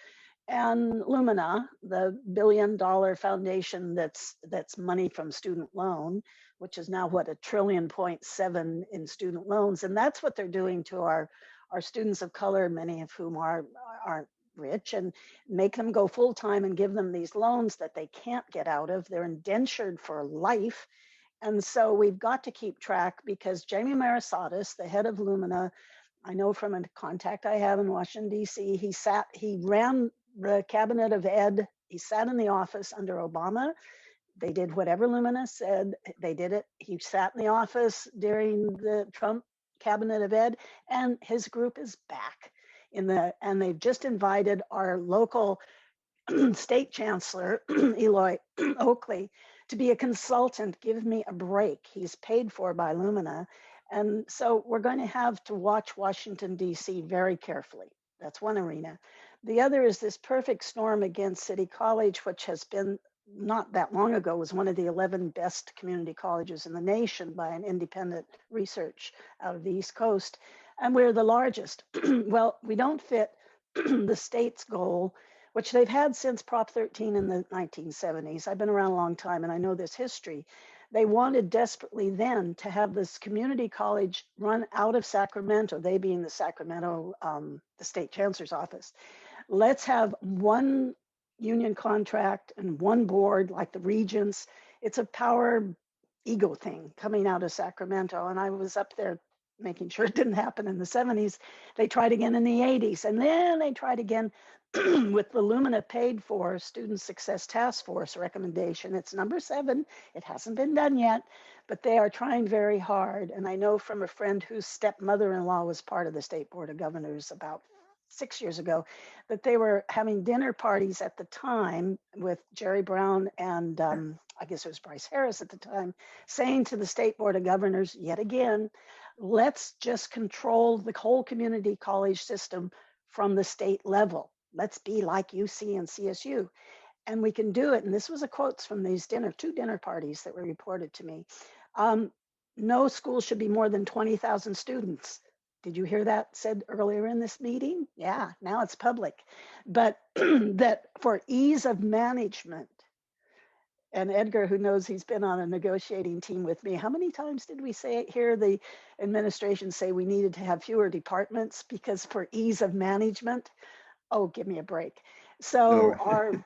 [SPEAKER 6] and Lumina, the billion-dollar foundation that's money from student loan, which is now what, $1.7 trillion in student loans. And that's what they're doing to our students of color, many of whom aren't rich, and make them go full-time and give them these loans that they can't get out of. They're indentured for life. And so we've got to keep track, because Jamie Marasatis, the head of Lumina, I know from a contact I have in Washington, D.C., he ran the cabinet of ed. He sat in the office under Obama. They did whatever Lumina said. They did it. He sat in the office during the Trump cabinet of ed, and his group is back. And they've just invited our local state chancellor, Eloy Oakley, to be a consultant. Give me a break. He's paid for by Lumina. And so we're going to have to watch Washington, D.C. very carefully. That's one arena. The other is this perfect storm against City College, which has been not that long ago was one of the 11 best community colleges in the nation by an independent research out of the East Coast. And we're the largest. Well, we don't fit the state's goal, which they've had since Prop 13 in the 1970s. I've been around a long time and I know this history. They wanted desperately then to have this community college run out of Sacramento, they being the Sacramento, the state chancellor's office. Let's have one union contract and one board like the regents. It's a power ego thing coming out of Sacramento. And I was up there making sure it didn't happen in the 70s. They tried again in the 80s. And then they tried again with the Lumina paid for Student Success Task Force recommendation. It's number 7. It hasn't been done yet, but they are trying very hard. And I know from a friend whose stepmother-in-law was part of the State Board of Governors about 6 years ago, that they were having dinner parties at the time with Jerry Brown and I guess it was Bryce Harris at the time, saying to the State Board of Governors, yet again, let's just control the whole community college system from the state level. Let's be like UC and CSU. And we can do it. And this was a quotes from these 2 dinner parties that were reported to me. No school should be more than 20,000 students. Did you hear that said earlier in this meeting? Yeah, now it's public. But that for ease of management, and Edgar, who knows he's been on a negotiating team with me, how many times did we hear the administration say we needed to have fewer departments because for ease of management? Oh, give me a break. So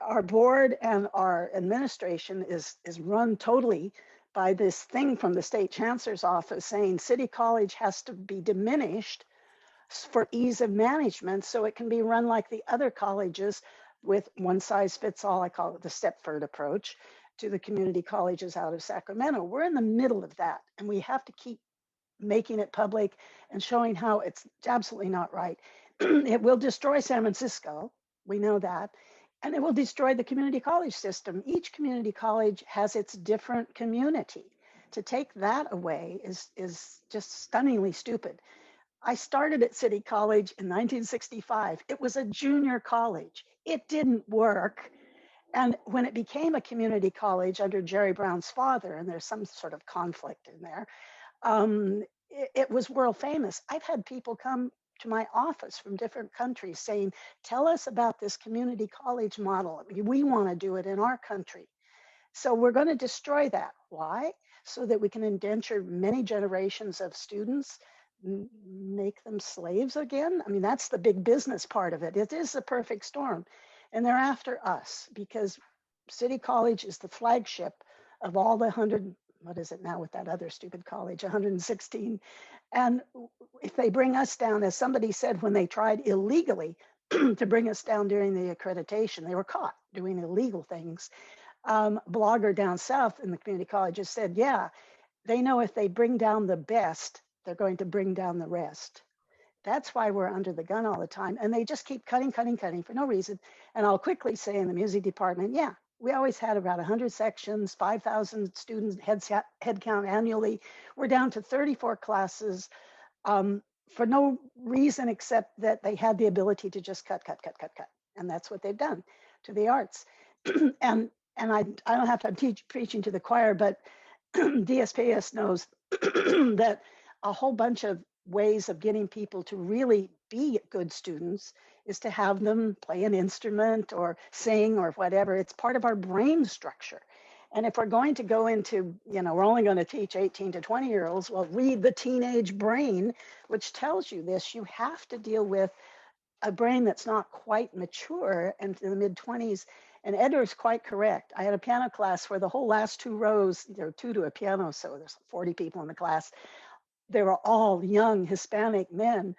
[SPEAKER 6] our board and our administration is run totally by this thing from the state chancellor's office saying City College has to be diminished for ease of management so it can be run like the other colleges with one size fits all. I call it the Stepford approach to the community colleges out of Sacramento. We're in the middle of that, and we have to keep making it public and showing how it's absolutely not right. It will destroy San Francisco. We know that. And it will destroy the community college system. Each community college has its different community. To take that away is just stunningly stupid. I started at City College in 1965. It was a junior college. It didn't work. And when it became a community college under Jerry Brown's father, and there's some sort of conflict in there, it was world famous. I've had people come to my office from different countries saying, tell us about this community college model. We want to do it in our country. So we're going to destroy that. Why? So that we can indenture many generations of students, make them slaves again. I mean, that's the big business part of it. It is the perfect storm. And they're after us because City College is the flagship of all the 100, what is it now with that other stupid college, 116. And if they bring us down, as somebody said, when they tried illegally to bring us down during the accreditation, they were caught doing illegal things. Blogger down south in the community colleges said, yeah, they know if they bring down the best, they're going to bring down the rest. That's why we're under the gun all the time. And they just keep cutting for no reason. And I'll quickly say in the music department, yeah, we always had about 100 sections, 5,000 students head count annually. We're down to 34 classes for no reason except that they had the ability to just cut. And that's what they've done to the arts. and I don't have to preaching to the choir, but DSPS knows that a whole bunch of ways of getting people to really be good students is to have them play an instrument or sing or whatever. It's part of our brain structure. And if we're going to go into, we're only going to teach 18 to 20-year-olds, well, read the teenage brain, which tells you this. You have to deal with a brain that's not quite mature and in the mid-20s. And Edgar's quite correct. I had a piano class where the whole last 2 rows, there are 2 to a piano, so there's 40 people in the class. They were all young Hispanic men,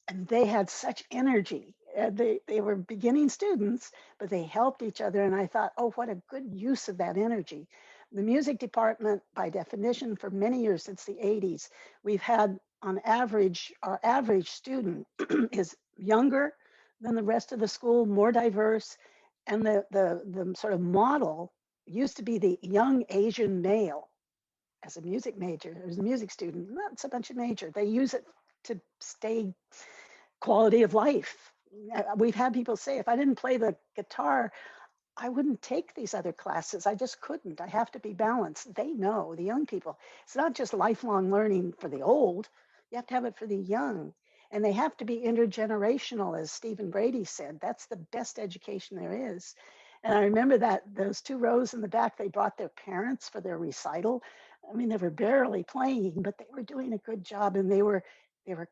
[SPEAKER 6] and they had such energy. They were beginning students, but they helped each other. And I thought, oh, what a good use of that energy. The music department, by definition, for many years since the 80s, we've had on average, our average student is younger than the rest of the school, more diverse. And the sort of model used to be the young Asian male as a music major, as a music student. That's a bunch of major. They use it to stay quality of life. We've had people say, if I didn't play the guitar, I wouldn't take these other classes. I just couldn't. I have to be balanced. They know, the young people. It's not just lifelong learning for the old. You have to have it for the young. And they have to be intergenerational, as Stephen Brady said. That's the best education there is. And I remember that those 2 rows in the back, they brought their parents for their recital. I mean, they were barely playing, but they were doing a good job, and they were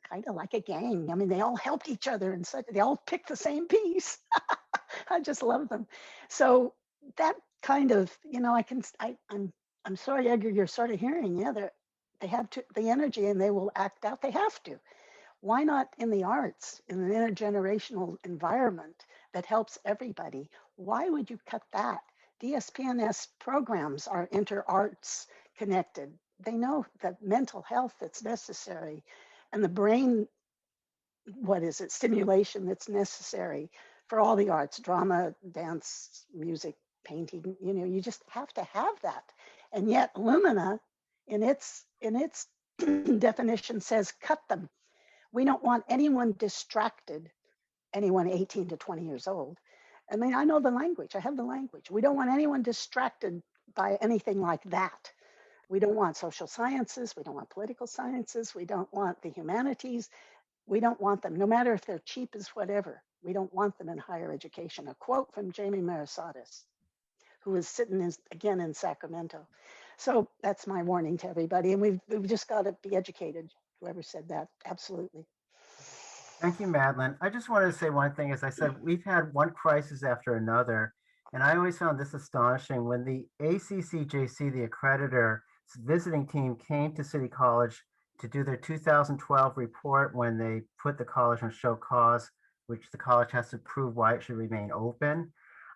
[SPEAKER 6] kind of like a gang. I mean, they all helped each other, and such. They all picked the same piece. I just love them. So that kind of, I'm sorry, Edgar, you're sort of hearing, yeah, they have the energy, and they will act out. They have to. Why not in the arts, in an intergenerational environment that helps everybody? Why would you cut that? DSPNS programs are inter-arts connected. They know that mental health that's necessary, and the brain, stimulation that's necessary for all the arts, drama, dance, music, painting. You just have to have that. And yet Lumina, in its definition, says cut them. We don't want anyone distracted, anyone 18 to 20 years old. I mean, I know the language. I have the language. We don't want anyone distracted by anything like that. We don't want social sciences. We don't want political sciences. We don't want the humanities. We don't want them, no matter if they're cheap as whatever. We don't want them in higher education. A quote from Jamie Marisatis, who is sitting again in Sacramento. So that's my warning to everybody. And we've just got to be educated. Whoever said that, absolutely.
[SPEAKER 1] Thank you, Madeline. I just wanted to say one thing. As I said, we've had one crisis after another, and I always found this astonishing. When the ACCJC, the accreditor visiting team, came to City College to do their 2012 report, when they put the college on show cause, which the college has to prove why it should remain open.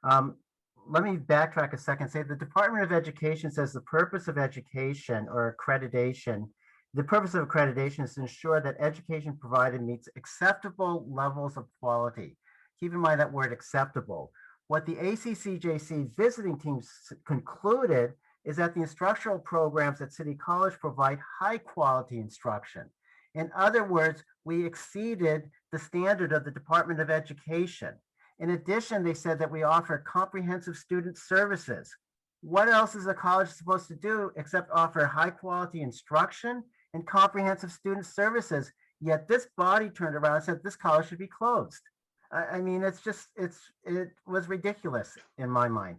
[SPEAKER 1] Let me backtrack a second. Say the Department of Education says the purpose of education or accreditation, the purpose of accreditation is to ensure that education provided meets acceptable levels of quality. Keep in mind that word acceptable. What the ACCJC visiting team concluded is that the instructional programs at City College provide high quality instruction. In other words, we exceeded the standard of the Department of Education. In addition, they said that we offer comprehensive student services. What else is a college supposed to do except offer high quality instruction and comprehensive student services? Yet this body turned around and said this college should be closed. I mean, it was ridiculous in my mind.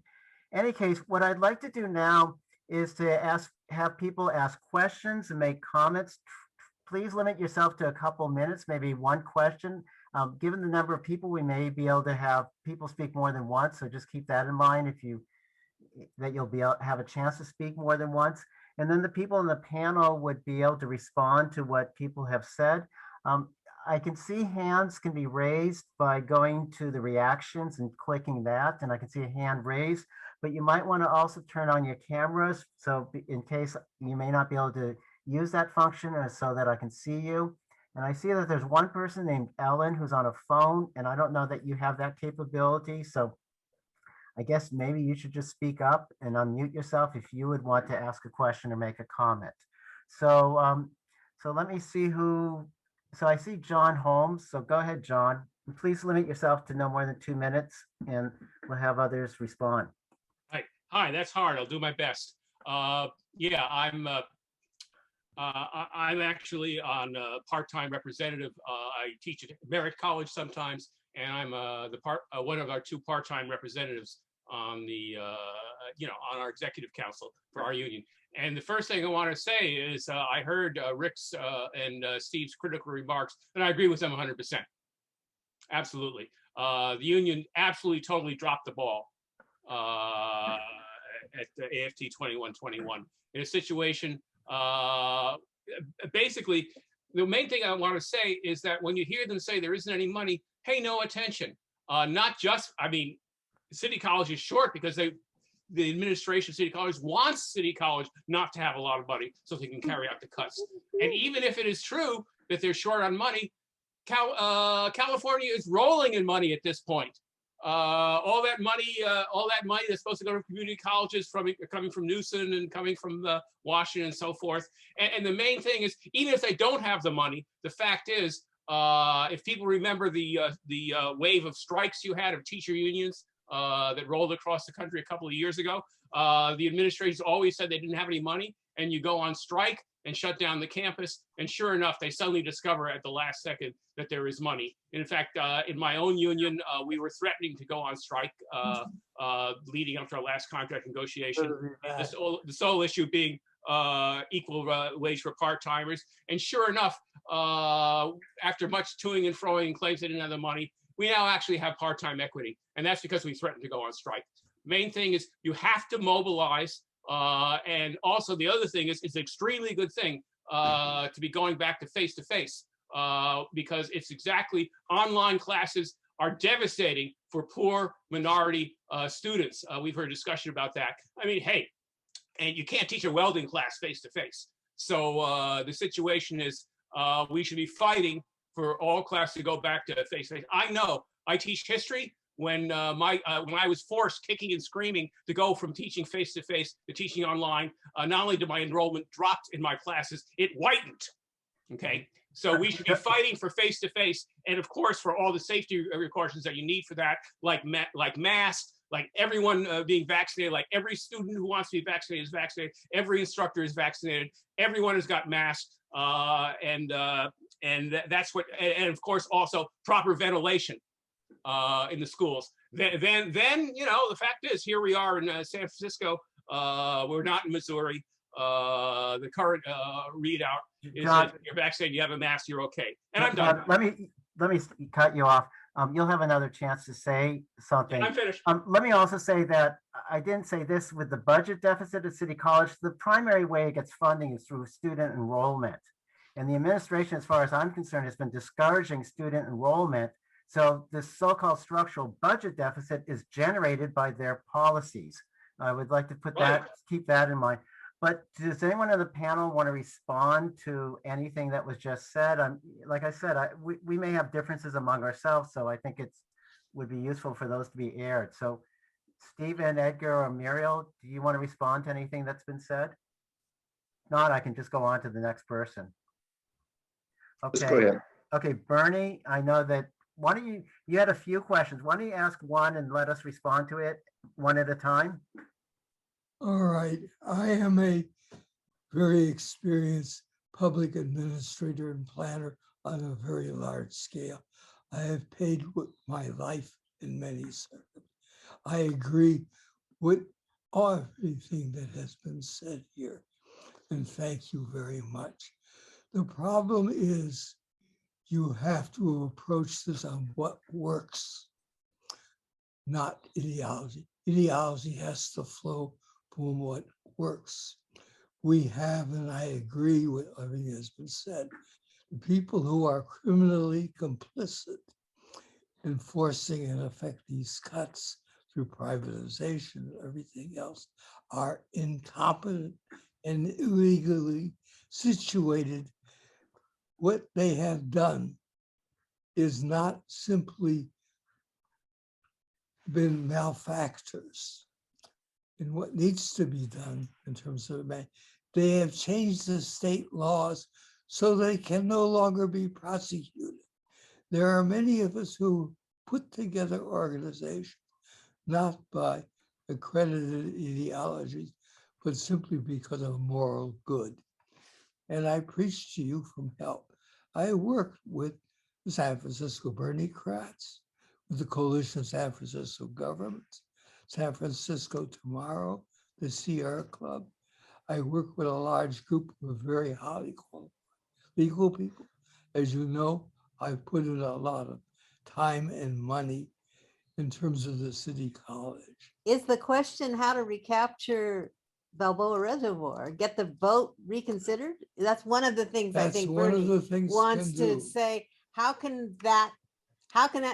[SPEAKER 1] In any case, what I'd like to do now is to have people ask questions and make comments. Please limit yourself to a couple minutes, maybe one question. Given the number of people, we may be able to have people speak more than once. So just keep that in mind that you'll be able to have a chance to speak more than once. And then the people in the panel would be able to respond to what people have said. I can see hands can be raised by going to the reactions and clicking that, and I can see a hand raised, but you might want to also turn on your cameras. So in case you may not be able to use that function so that I can see you. And I see that there's one person named Ellen who's on a phone, and I don't know that you have that capability. So I guess maybe you should just speak up and unmute yourself if you would want to ask a question or make a comment. So, so let me see so I see John Holmes. So go ahead, John. And please limit yourself to no more than 2 minutes, and we'll have others respond.
[SPEAKER 7] Hi, that's hard. I'll do my best. Yeah, I'm actually on part-time representative. I teach at Merit College sometimes, and I'm one of our 2 part-time representatives on the on our executive council for our union. And the first thing I want to say is I heard Rick's and Steve's critical remarks, and I agree with them 100%. Absolutely, the union absolutely totally dropped the ball at the AFT 2121 in a situation. Basically, the main thing I want to say is that when you hear them say there isn't any money, pay no attention. Not just, I mean, City College is short because the administration of City College wants City College not to have a lot of money so they can carry out the cuts. And even if it is true that they're short on money, California is rolling in money at this point. All that money that's supposed to go to community colleges coming from Newsom and coming from Washington and so forth. And the main thing is, even if they don't have the money, the fact is, if people remember the wave of strikes you had of teacher unions that rolled across the country a couple of years ago. The administrators always said they didn't have any money, and you go on strike and shut down the campus. And sure enough, they suddenly discover at the last second that there is money. In fact, in my own union, we were threatening to go on strike leading up to our last contract negotiation. The sole issue being equal wage for part-timers. And sure enough, after much toing and froing and claims they didn't have the money, we now actually have part-time equity. And that's because we threatened to go on strike. Main thing is you have to mobilize. And also the other thing is, it's an extremely good thing to be going back to face-to-face because it's exactly online classes are devastating for poor minority students. We've heard discussion about that. I mean, hey, and you can't teach a welding class face-to-face. So the situation is we should be fighting for all classes to go back to face-to-face. I know I teach history. When I was forced, kicking and screaming, to go from teaching face-to-face to teaching online, not only did my enrollment drop in my classes, it whitened, okay? So we should be fighting for face-to-face, and of course, for all the safety precautions that you need for that, like masks, like everyone being vaccinated, like every student who wants to be vaccinated is vaccinated, every instructor is vaccinated, everyone has got masks, and that's what, and of course, also proper ventilation. In the schools. Then you know, the fact is, here we are in San Francisco. We're not in Missouri. The current readout is that you're vaccinated, you have a mask, you're okay. And I'm done.
[SPEAKER 1] Let me cut you off. You'll have another chance to say something.
[SPEAKER 7] I'm finished.
[SPEAKER 1] Let me also say that I didn't say this with the budget deficit at City College. The primary way it gets funding is through student enrollment. And the administration, as far as I'm concerned, has been discouraging student enrollment. So this so-called structural budget deficit is generated by their policies. I would like to put that, keep that in mind. But does anyone on the panel want to respond to anything that was just said? Like I said, we may have differences among ourselves, so I think would be useful for those to be aired. So Stephen, Edgar, or Muriel, do you want to respond to anything that's been said? If not, I can just go on to the next person. Okay.
[SPEAKER 2] Let's go ahead.
[SPEAKER 1] Okay, Bernie, I know that why don't you had a few questions. Why don't you ask one and let us respond to it one at a time?
[SPEAKER 8] All right. I am a very experienced public administrator and planner on a very large scale. I have paid with my life in many circles. I agree with everything that has been said here, and thank you very much. The problem is you have to approach this on what works, not ideology. Ideology has to flow from what works. We have, and I agree with everything that's been said, the people who are criminally complicit in forcing in effect these cuts through privatization and everything else are incompetent and illegally situated. What they have done is not simply been malefactors. And what needs to be done in terms of they have changed the state laws so they can no longer be prosecuted. There are many of us who put together organizations, not by accredited ideologies, but simply because of moral good. And I preach to you from help. I worked with the San Francisco Bureaucrats, with the Coalition of San Francisco Governments, San Francisco Tomorrow, the Sierra Club. I work with a large group of very highly qualified legal people. As you know, I've put in a lot of time and money in terms of the City College.
[SPEAKER 9] Is the question how to recapture Balboa Reservoir, get the vote reconsidered? That's one of the things I think Bernie wants to say. How can that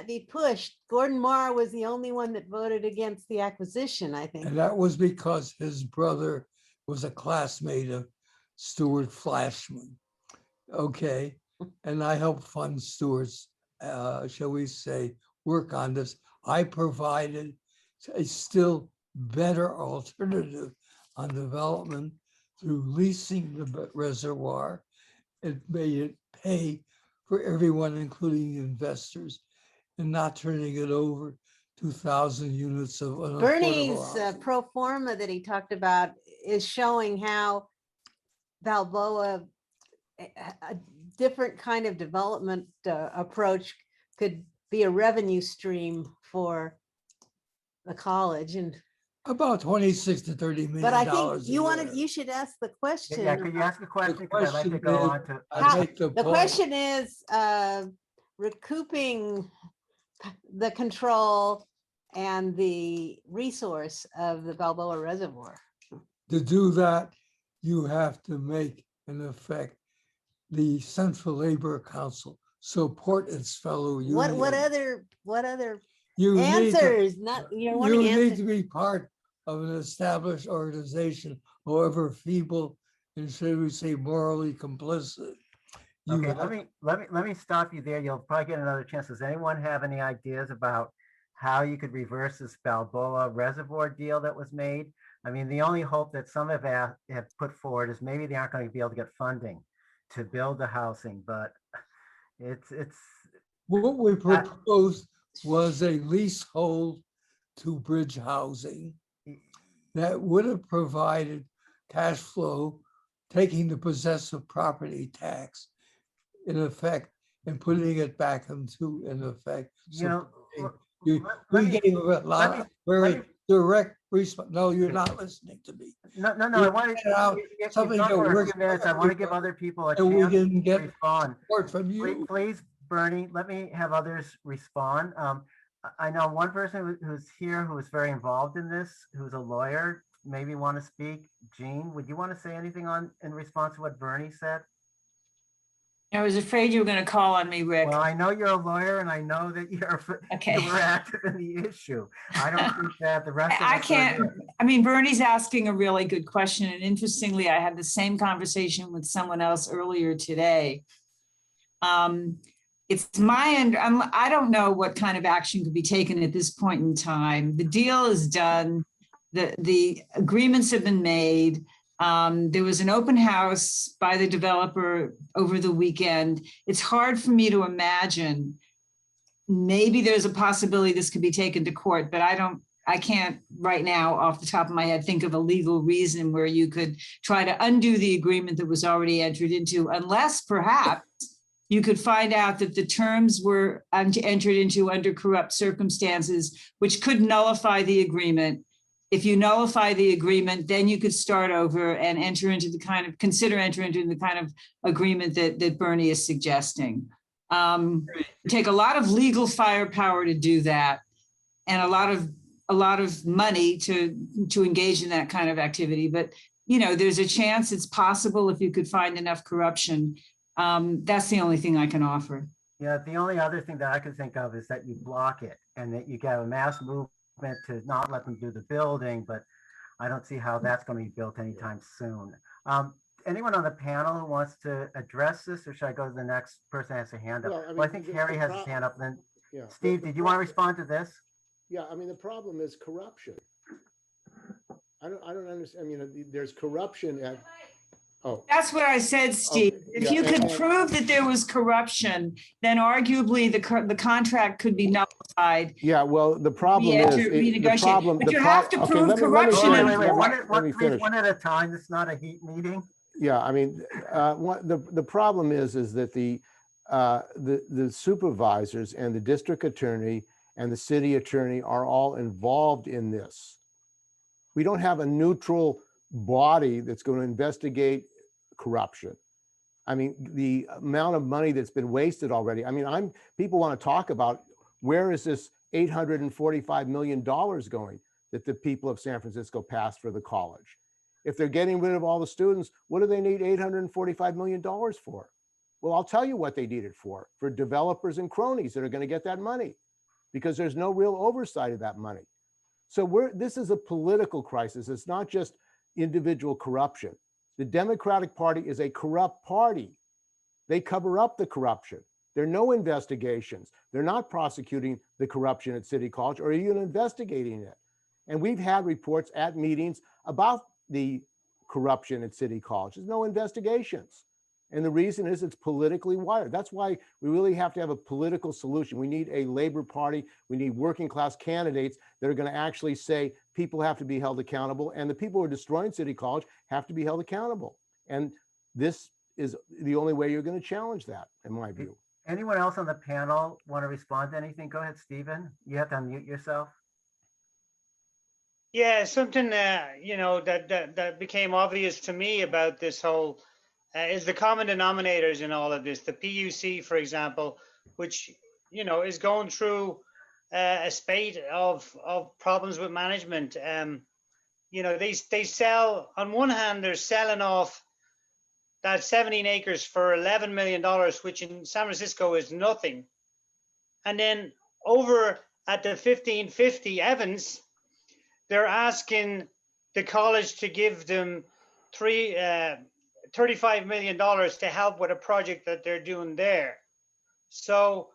[SPEAKER 9] be pushed? Gordon Moore was the only one that voted against the acquisition, I think.
[SPEAKER 8] And that was because his brother was a classmate of Stuart Flashman. Okay. And I helped fund Stuart's, shall we say, work on this. I provided a still better alternative on development through leasing the reservoir. It made it pay for everyone, including investors, and not turning it over 2,000 units of unaffordable
[SPEAKER 9] Bernie's
[SPEAKER 8] housing.
[SPEAKER 9] pro forma that he talked about is showing how Balboa, a different kind of development approach could be a revenue stream for the college. And
[SPEAKER 8] About 26 to 30 million.
[SPEAKER 9] but I think
[SPEAKER 8] dollars a year.
[SPEAKER 9] you should ask the question.
[SPEAKER 1] Yeah, could you ask a question?
[SPEAKER 8] The
[SPEAKER 1] Because I'd like to
[SPEAKER 8] question
[SPEAKER 1] go
[SPEAKER 8] is-
[SPEAKER 1] on to.
[SPEAKER 8] I make
[SPEAKER 9] The
[SPEAKER 8] point.
[SPEAKER 9] question is recouping the control and the resource of the Balboa Reservoir.
[SPEAKER 8] To do that, you have to make, in effect, the Central Labor Council support its fellow union.
[SPEAKER 9] What other
[SPEAKER 8] You need to-
[SPEAKER 9] answers? Not you don't want
[SPEAKER 8] You
[SPEAKER 9] to
[SPEAKER 8] need
[SPEAKER 9] answer.
[SPEAKER 8] to be part of an established organization, however feeble, and should we say morally complicit. You
[SPEAKER 1] Okay,
[SPEAKER 8] have-
[SPEAKER 1] let me stop you there. You'll probably get another chance. Does anyone have any ideas about how you could reverse this Balboa Reservoir deal that was made? I mean, the only hope that some have put forward is maybe they aren't going to be able to get funding to build the housing, but it's
[SPEAKER 8] What we proposed was a leasehold to bridge housing that would have provided cash flow, taking the possessive property tax in effect and putting it back into, in effect.
[SPEAKER 1] you know.
[SPEAKER 8] We gave a lot of very direct response. No, you're not listening to me.
[SPEAKER 1] No.
[SPEAKER 8] You
[SPEAKER 1] I want
[SPEAKER 8] set out
[SPEAKER 1] to
[SPEAKER 8] something that
[SPEAKER 1] for a
[SPEAKER 8] works
[SPEAKER 1] few minutes. I want to give other people a
[SPEAKER 8] and we
[SPEAKER 1] chance
[SPEAKER 8] didn't
[SPEAKER 1] to
[SPEAKER 8] get
[SPEAKER 1] respond.
[SPEAKER 8] support from you.
[SPEAKER 1] Please, Bernie, let me have others respond. I know one person who's here who is very involved in this, who's a lawyer, maybe want to speak. Jean, would you want to say anything in response to what Bernie said?
[SPEAKER 10] I was afraid you were going to call on me, Rick.
[SPEAKER 1] Well, I know you're a lawyer and I know that
[SPEAKER 10] Okay.
[SPEAKER 1] you were active in the issue. I don't think that the rest of us
[SPEAKER 10] I
[SPEAKER 1] are
[SPEAKER 10] can't,
[SPEAKER 1] there.
[SPEAKER 10] I mean, Bernie's asking a really good question. And interestingly, I had the same conversation with someone else earlier today. It's my end. I don't know what kind of action could be taken at this point in time. The deal is done. The agreements have been made. There was an open house by the developer over the weekend. It's hard for me to imagine. Maybe there's a possibility this could be taken to court, but I can't right now off the top of my head think of a legal reason where you could try to undo the agreement that was already entered into, unless perhaps you could find out that the terms were entered into under corrupt circumstances, which could nullify the agreement. If you nullify the agreement, then you could start over and consider entering into the kind of agreement that Bernie is suggesting. Take a lot of legal firepower to do that, and a lot of money to engage in that kind of activity. But there's a chance it's possible if you could find enough corruption. That's the only thing I can offer.
[SPEAKER 1] Yeah, the only other thing that I could think of is that you block it and that you get a mass movement to not let them do the building, but I don't see how that's going to be built anytime soon. Anyone on the panel who wants to address this, or should I go to the next person who has a hand up? Well, I think Harry has his hand up. Then, Steve, did you want to respond to this?
[SPEAKER 5] Yeah, I mean, the problem is corruption. I don't understand. I mean, there's corruption at. Oh,
[SPEAKER 10] that's what I said, Steve. If you could prove that there was corruption, then arguably the contract could be nullified.
[SPEAKER 5] Yeah, well, the problem is the problem.
[SPEAKER 10] But you have to prove corruption.
[SPEAKER 1] Let me finish. One at a time. It's not a heat meeting.
[SPEAKER 5] Yeah, I mean, the problem is that the supervisors and the district attorney and the city attorney are all involved in this. We don't have a neutral body that's going to investigate corruption. I mean, the amount of money that's been wasted already. I mean, people want to talk about where is this $845 million going that the people of San Francisco passed for the college? If they're getting rid of all the students, what do they need $845 million for? Well, I'll tell you what they need it for developers and cronies that are going to get that money, because there's no real oversight of that money. So this is a political crisis. It's not just individual corruption. The Democratic Party is a corrupt party. They cover up the corruption. There are no investigations. They're not prosecuting the corruption at City College or even investigating it. And we've had reports at meetings about the corruption at City College. There's no investigations. And the reason is it's politically wired. That's why we really have to have a political solution. We need a Labor Party. We need working class candidates that are going to actually say people have to be held accountable, and the people who are destroying City College have to be held accountable. And this is the only way you're going to challenge that, in my view.
[SPEAKER 1] Anyone else on the panel want to respond to anything? Go ahead, Stephen. You have to unmute yourself.
[SPEAKER 3] Yeah, something that became obvious to me about this whole is the common denominators in all of this. The PUC, for example, which is going through a spate of problems with management. They sell, on one hand, they're selling off that 17 acres for $11 million, which in San Francisco is nothing. And then over at the 1550 Evans, they're asking the college to give them $35 million to help with a project that they're doing there. So,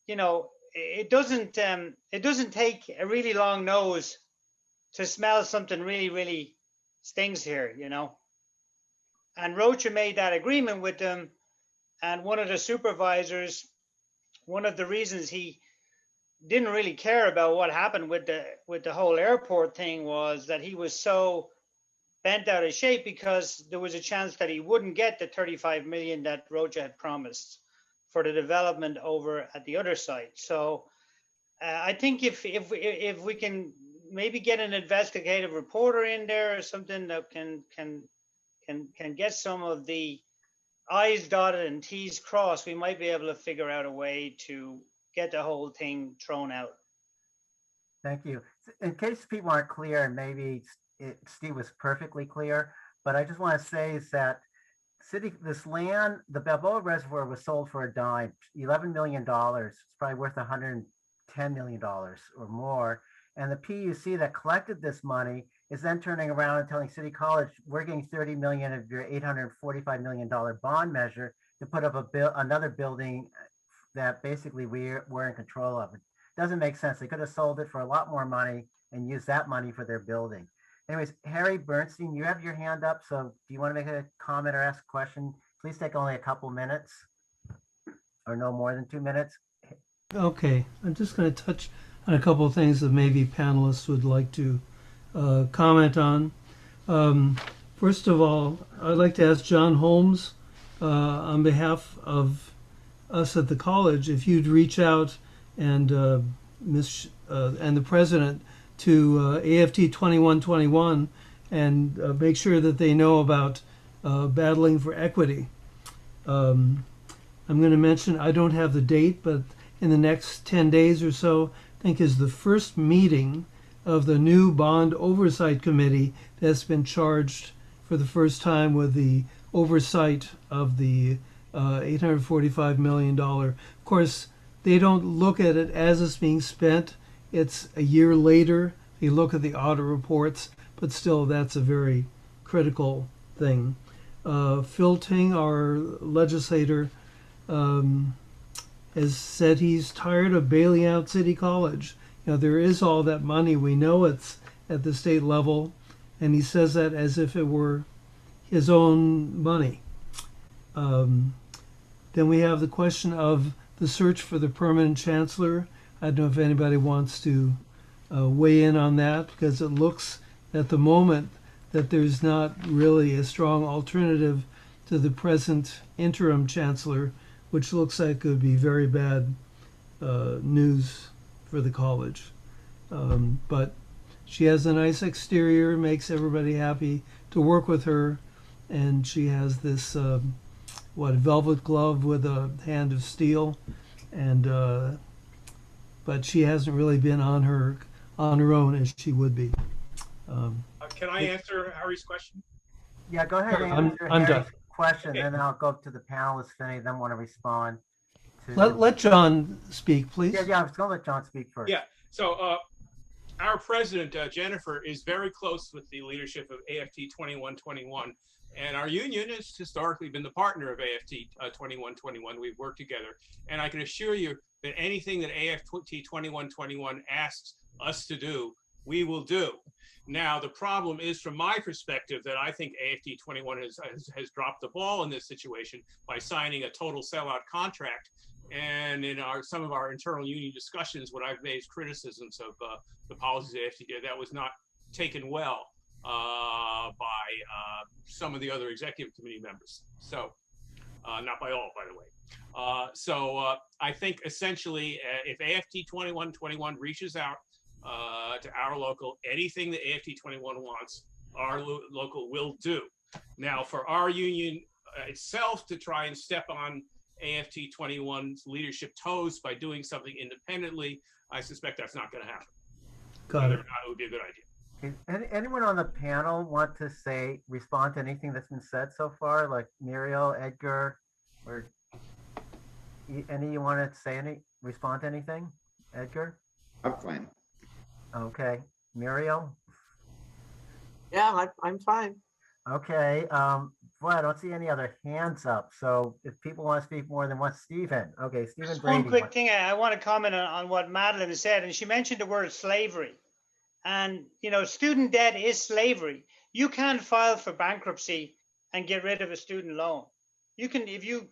[SPEAKER 3] it doesn't take a really long nose to smell something really, really stings here, And Rocha made that agreement with them, and one of the supervisors, one of the reasons he didn't really care about what happened with the whole airport thing was that he was so bent out of shape because there was a chance that he wouldn't get the 35 million that Rocha had promised for the development over at the other site. So I think if we can maybe get an investigative reporter in there or something that can get some of the I's dotted and T's crossed, we might be able to figure out a way to get the whole thing thrown out.
[SPEAKER 1] Thank you. In case people aren't clear, and maybe Steve was perfectly clear, but I just want to say is that this land, the Balboa Reservoir was sold for a dime, $11 million. It's probably worth $110 million or more. And the PUC that collected this money is then turning around and telling City College, we're getting $30 million of your $845 million bond measure to put up another building that basically we're in control of. It doesn't make sense. They could have sold it for a lot more money and used that money for their building. Anyways, Harry Bernstein, you have your hand up. So do you want to make a comment or ask a question? Please take only a couple minutes or no more than 2 minutes.
[SPEAKER 11] Okay, I'm just going to touch on a couple of things that maybe panelists would like to comment on. First of all, I'd like to ask John Holmes, on behalf of us at the college, if you'd reach out and the president to AFT 2121 and make sure that they know about battling for equity. I'm going to mention, I don't have the date, but in the next 10 days or so, I think is the first meeting of the new bond oversight committee that's been charged for the first time with the oversight of the $845 million. Of course, they don't look at it as it's being spent. It's a year later. They look at the audit reports, but still that's a very critical thing. Phil Ting, our legislator, has said he's tired of bailing out City College. There is all that money. We know it's at the state level, and he says that as if it were his own money. Then we have the question of the search for the permanent chancellor. I don't know if anybody wants to weigh in on that, because it looks at the moment that there's not really a strong alternative to the present interim chancellor, which looks like it would be very bad news for the college. But she has a nice exterior, makes everybody happy to work with her, and she has this velvet glove with a hand of steel, and but she hasn't really been on her own as she would be.
[SPEAKER 7] Can I answer Harry's question?
[SPEAKER 1] Yeah, go ahead and answer
[SPEAKER 11] I'm done.
[SPEAKER 1] Harry's question, okay. Then I'll go up to the panelists if any of them want to respond.
[SPEAKER 11] Let John speak, please.
[SPEAKER 1] Yeah, I was going to let John speak first.
[SPEAKER 7] Yeah, so our president, Jennifer, is very close with the leadership of AFT 2121. And our union has historically been the partner of AFT 2121. We've worked together. And I can assure you that anything that AFT 2121 asks us to do, we will do. Now, the problem is, from my perspective, that I think AFT 21 has dropped the ball in this situation by signing a total sellout contract. And in some of our internal union discussions, what I've made is criticisms of the policies of AFT that was not taken well by some of the other executive committee members. So, not by all, by the way. So I think essentially, if AFT 2121 reaches out to our local, anything that AFT 21 wants, our local will do. Now, for our union itself to try and step on AFT 21's leadership toes by doing something independently, I suspect that's not going to happen.
[SPEAKER 11] Got it.
[SPEAKER 7] It would be a good idea.
[SPEAKER 1] Anyone on the panel want to respond to anything that's been said so far, like Muriel, Edgar, or any you want to respond to anything? Edgar?
[SPEAKER 2] I'm fine.
[SPEAKER 1] Okay. Muriel?
[SPEAKER 4] Yeah, I'm fine.
[SPEAKER 1] Okay. Boy, I don't see any other hands up. So if people want to speak more than once, Stephen. Okay, Stephen
[SPEAKER 3] Just
[SPEAKER 1] Brady.
[SPEAKER 3] one quick thing. I want to comment on what Madeline has said, and she mentioned the word slavery. And, you know, student debt is slavery. You can't file for bankruptcy and get rid of a student loan. You can, if you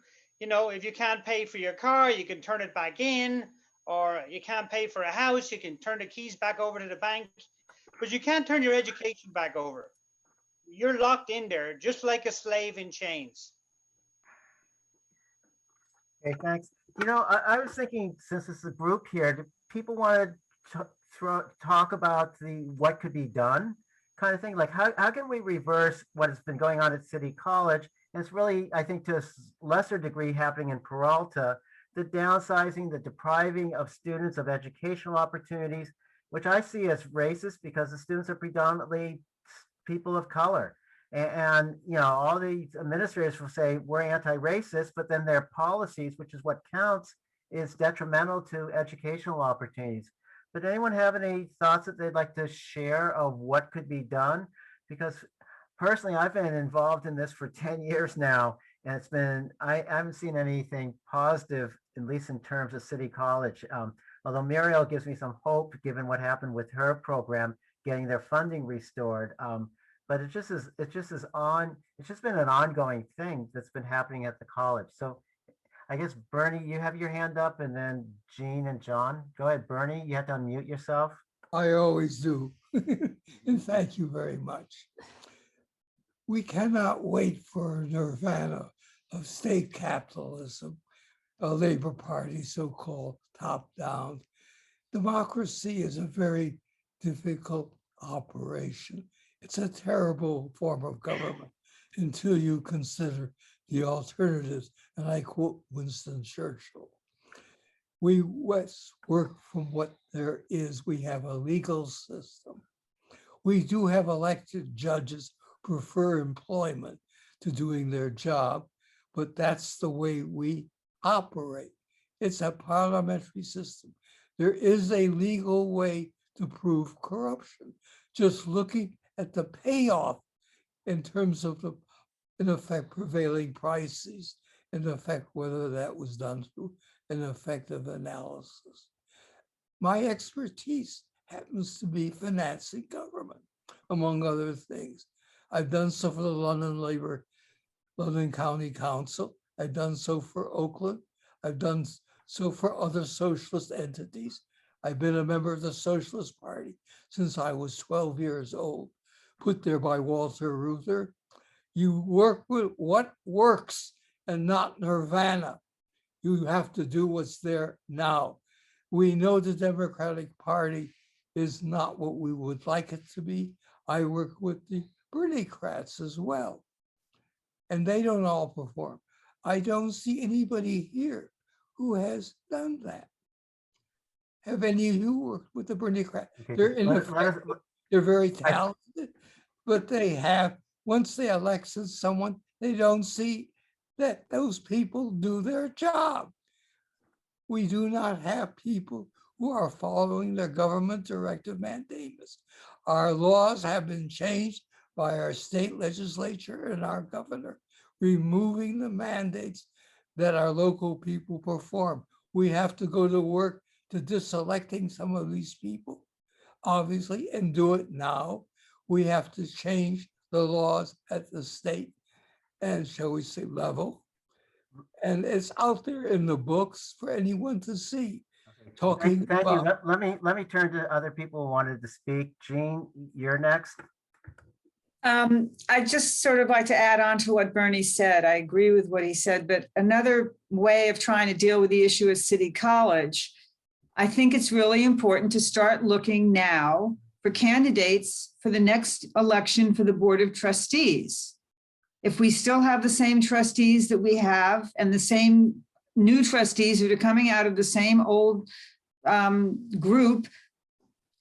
[SPEAKER 3] can't pay for your car, you can turn it back in, or you can't pay for a house, you can turn the keys back over to the bank, but you can't turn your education back over. You're locked in there, just like a slave in chains.
[SPEAKER 1] Okay, thanks. You know, I was thinking, since it's a group here, do people want to talk about what could be done kind of thing? Like, how can we reverse what has been going on at City College? And it's really, I think, to a lesser degree happening in Peralta, the downsizing, the depriving of students of educational opportunities, which I see as racist because the students are predominantly people of color. And you know, all these administrators will say we're anti-racist, but then their policies, which is what counts, is detrimental to educational opportunities. But anyone have any thoughts that they'd like to share of what could be done? Because personally, I've been involved in this for 10 years now, and it's been, I haven't seen anything positive, at least in terms of City College. Although Muriel gives me some hope, given what happened with her program, getting their funding restored. But it's just been an ongoing thing that's been happening at the college. So I guess, Bernie, you have your hand up, and then Jean and John. Go ahead, Bernie, you have to unmute yourself.
[SPEAKER 8] I always do. And thank you very much. We cannot wait for nirvana of state capitalism, a Labor Party, so-called top-down. Democracy is a very difficult operation. It's a terrible form of government until you consider the alternatives. And I quote Winston Churchill. We work from what there is. We have a legal system. We do have elected judges who prefer employment to doing their job, but that's the way we operate. It's a parliamentary system. There is a legal way to prove corruption. Just looking at the payoff in terms of the, in effect, prevailing prices, in effect, whether that was done through an effective analysis. My expertise happens to be financing government, among other things. I've done so for the London County Council. I've done so for Oakland. I've done so for other socialist entities. I've been a member of the Socialist Party since I was 12 years old, put there by Walter Reuther. You work with what works and not nirvana. You have to do what's there now. We know the Democratic Party is not what we would like it to be. I work with the Bernicrats as well, and they don't all perform. I don't see anybody here who has done that. Have any of you worked with the Bernicrats?
[SPEAKER 1] Okay.
[SPEAKER 8] They're very talented, but they have, once they elected someone, they don't see that those people do their job. We do not have people who are following their government directive mandamus. Our laws have been changed by our state legislature and our governor, removing the mandates that our local people perform. We have to go to work to diselecting some of these people. obviously, and do it now. We have to change the laws at the state and, shall we say, level. And it's out there in the books for anyone to see. Talking
[SPEAKER 1] Thank you.
[SPEAKER 8] about,
[SPEAKER 1] Let me turn to other people who wanted to speak. Jean, you're next.
[SPEAKER 10] I just sort of like to add on to what Bernie said. I agree with what he said, but another way of trying to deal with the issue of City College, I think it's really important to start looking now for candidates for the next election for the Board of Trustees. If we still have the same trustees that we have and the same new trustees that are coming out of the same old group,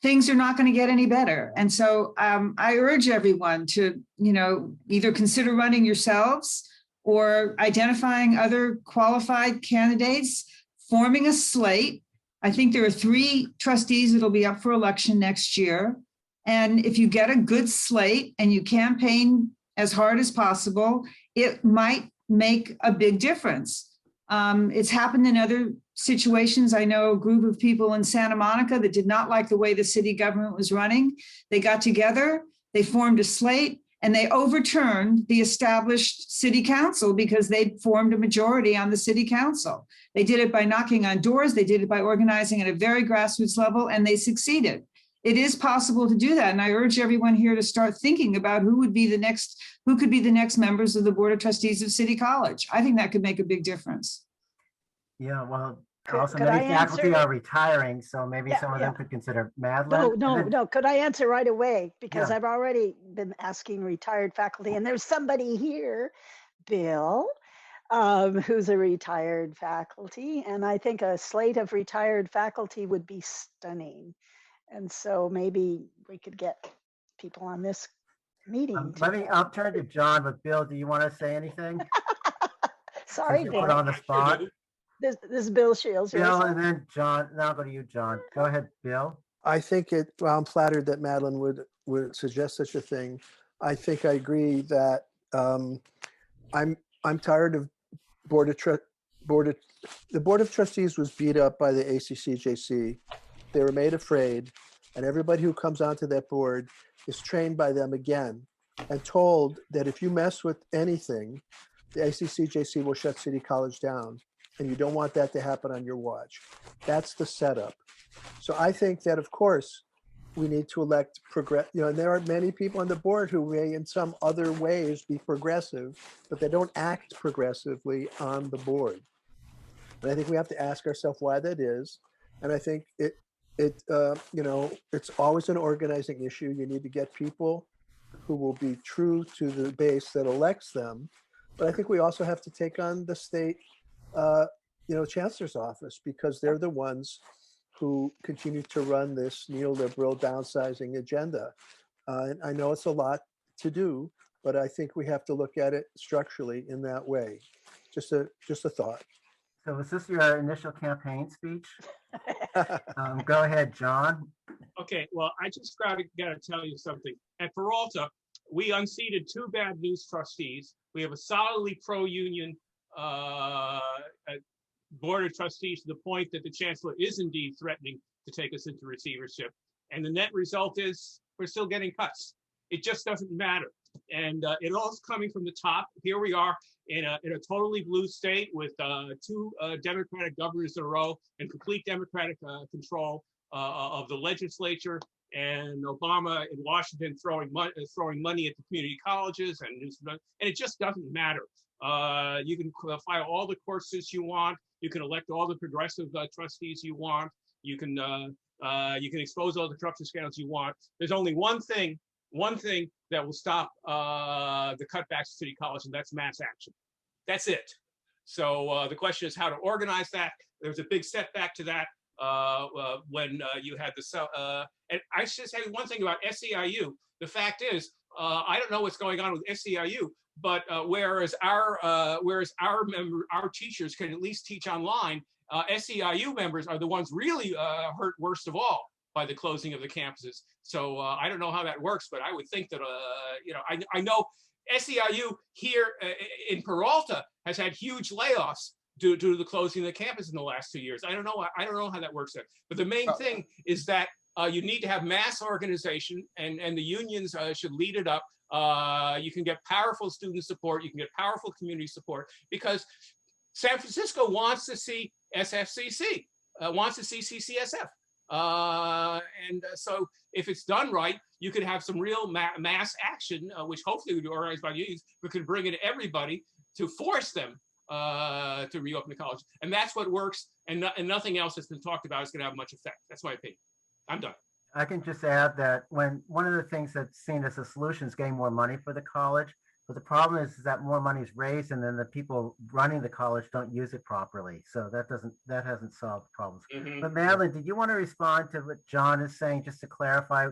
[SPEAKER 10] things are not going to get any better. And so I urge everyone to, either consider running yourselves or identifying other qualified candidates, forming a slate. I think there are 3 trustees that'll be up for election next year. And if you get a good slate and you campaign as hard as possible, it might make a big difference. It's happened in other situations. I know a group of people in Santa Monica that did not like the way the city government was running. They got together, they formed a slate, and they overturned the established city council because they formed a majority on the city council. They did it by knocking on doors. They did it by organizing at a very grassroots level, and they succeeded. It is possible to do that. And I urge everyone here to start thinking about who could be the next members of the Board of Trustees of City College. I think that could make a big difference.
[SPEAKER 1] Yeah, well, also
[SPEAKER 6] could
[SPEAKER 1] many
[SPEAKER 6] I
[SPEAKER 1] faculty
[SPEAKER 6] answer?
[SPEAKER 1] are retiring, so maybe some of them could consider Madeline.
[SPEAKER 6] No. Could I answer right away? Because
[SPEAKER 1] Yeah.
[SPEAKER 6] I've already been asking retired faculty, and there's somebody here, Bill, who's a retired faculty. And I think a slate of retired faculty would be stunning. And so maybe we could get people on this meeting.
[SPEAKER 1] I'll turn to John, but Bill, do you want to say anything?
[SPEAKER 6] Sorry,
[SPEAKER 1] You're
[SPEAKER 6] Bill.
[SPEAKER 1] put on the spot.
[SPEAKER 6] This is Bill Shields.
[SPEAKER 1] Bill, and then John. Now I'll go to you, John. Go ahead, Bill.
[SPEAKER 12] I think well, I'm flattered that Madeline would suggest such a thing. I think I agree that I'm tired of the Board of Trustees was beat up by the ACCJC. They were made afraid, and everybody who comes onto that board is trained by them again and told that if you mess with anything, the ACCJC will shut City College down, and you don't want that to happen on your watch. That's the setup. So I think that, of course, we need to elect and there are many people on the board who may in some other ways be progressive, but they don't act progressively on the board. And I think we have to ask ourselves why that is. And I think it's always an organizing issue. You need to get people who will be true to the base that elects them. But I think we also have to take on the state, chancellor's office, because they're the ones who continue to run this neoliberal downsizing agenda. And I know it's a lot to do, but I think we have to look at it structurally in that way. Just a thought.
[SPEAKER 1] So is this your initial campaign speech? Go ahead, John.
[SPEAKER 7] Okay, well, I just got to tell you something. At Peralta, we unseated 2 bad news trustees. We have a solidly pro-union board of trustees to the point that the chancellor is indeed threatening to take us into receivership. And the net result is we're still getting cuts. It just doesn't matter. And it all's coming from the top. Here we are in a totally blue state with 2 Democratic governors in a row and complete Democratic control of the legislature, and Obama in Washington throwing money at the community colleges, and it just doesn't matter. You can file all the courses you want. You can elect all the progressive trustees you want. You can expose all the corruption scandals you want. There's only one thing that will stop the cutbacks to City College, and that's mass action. That's it. So the question is how to organize that. There was a big setback to that when you had the and I should say one thing about SEIU. The fact is, I don't know what's going on with SEIU, but whereas our teachers can at least teach online, SEIU members are the ones really hurt worst of all by the closing of the campuses. So I don't know how that works, but I would think that I know SEIU here in Peralta has had huge layoffs due to the closing of the campus in the last 2 years. I don't know how that works there. But the main thing is that you need to have mass organization, and the unions should lead it up. You can get powerful student support. You can get powerful community support, because San Francisco wants to see SFCC, wants to see CCSF. So if it's done right, you could have some real mass action, which hopefully would be organized by the unions, but could bring in everybody to force them to reopen the college. And that's what works, and nothing else that's been talked about is going to have much effect. That's my opinion. I'm done.
[SPEAKER 1] I can just add that when one of the things that's seen as a solution is getting more money for the college, but the problem is that more money is raised and then the people running the college don't use it properly. So that hasn't solved problems. But Madeline, did you want to respond to what John is saying, just to clarify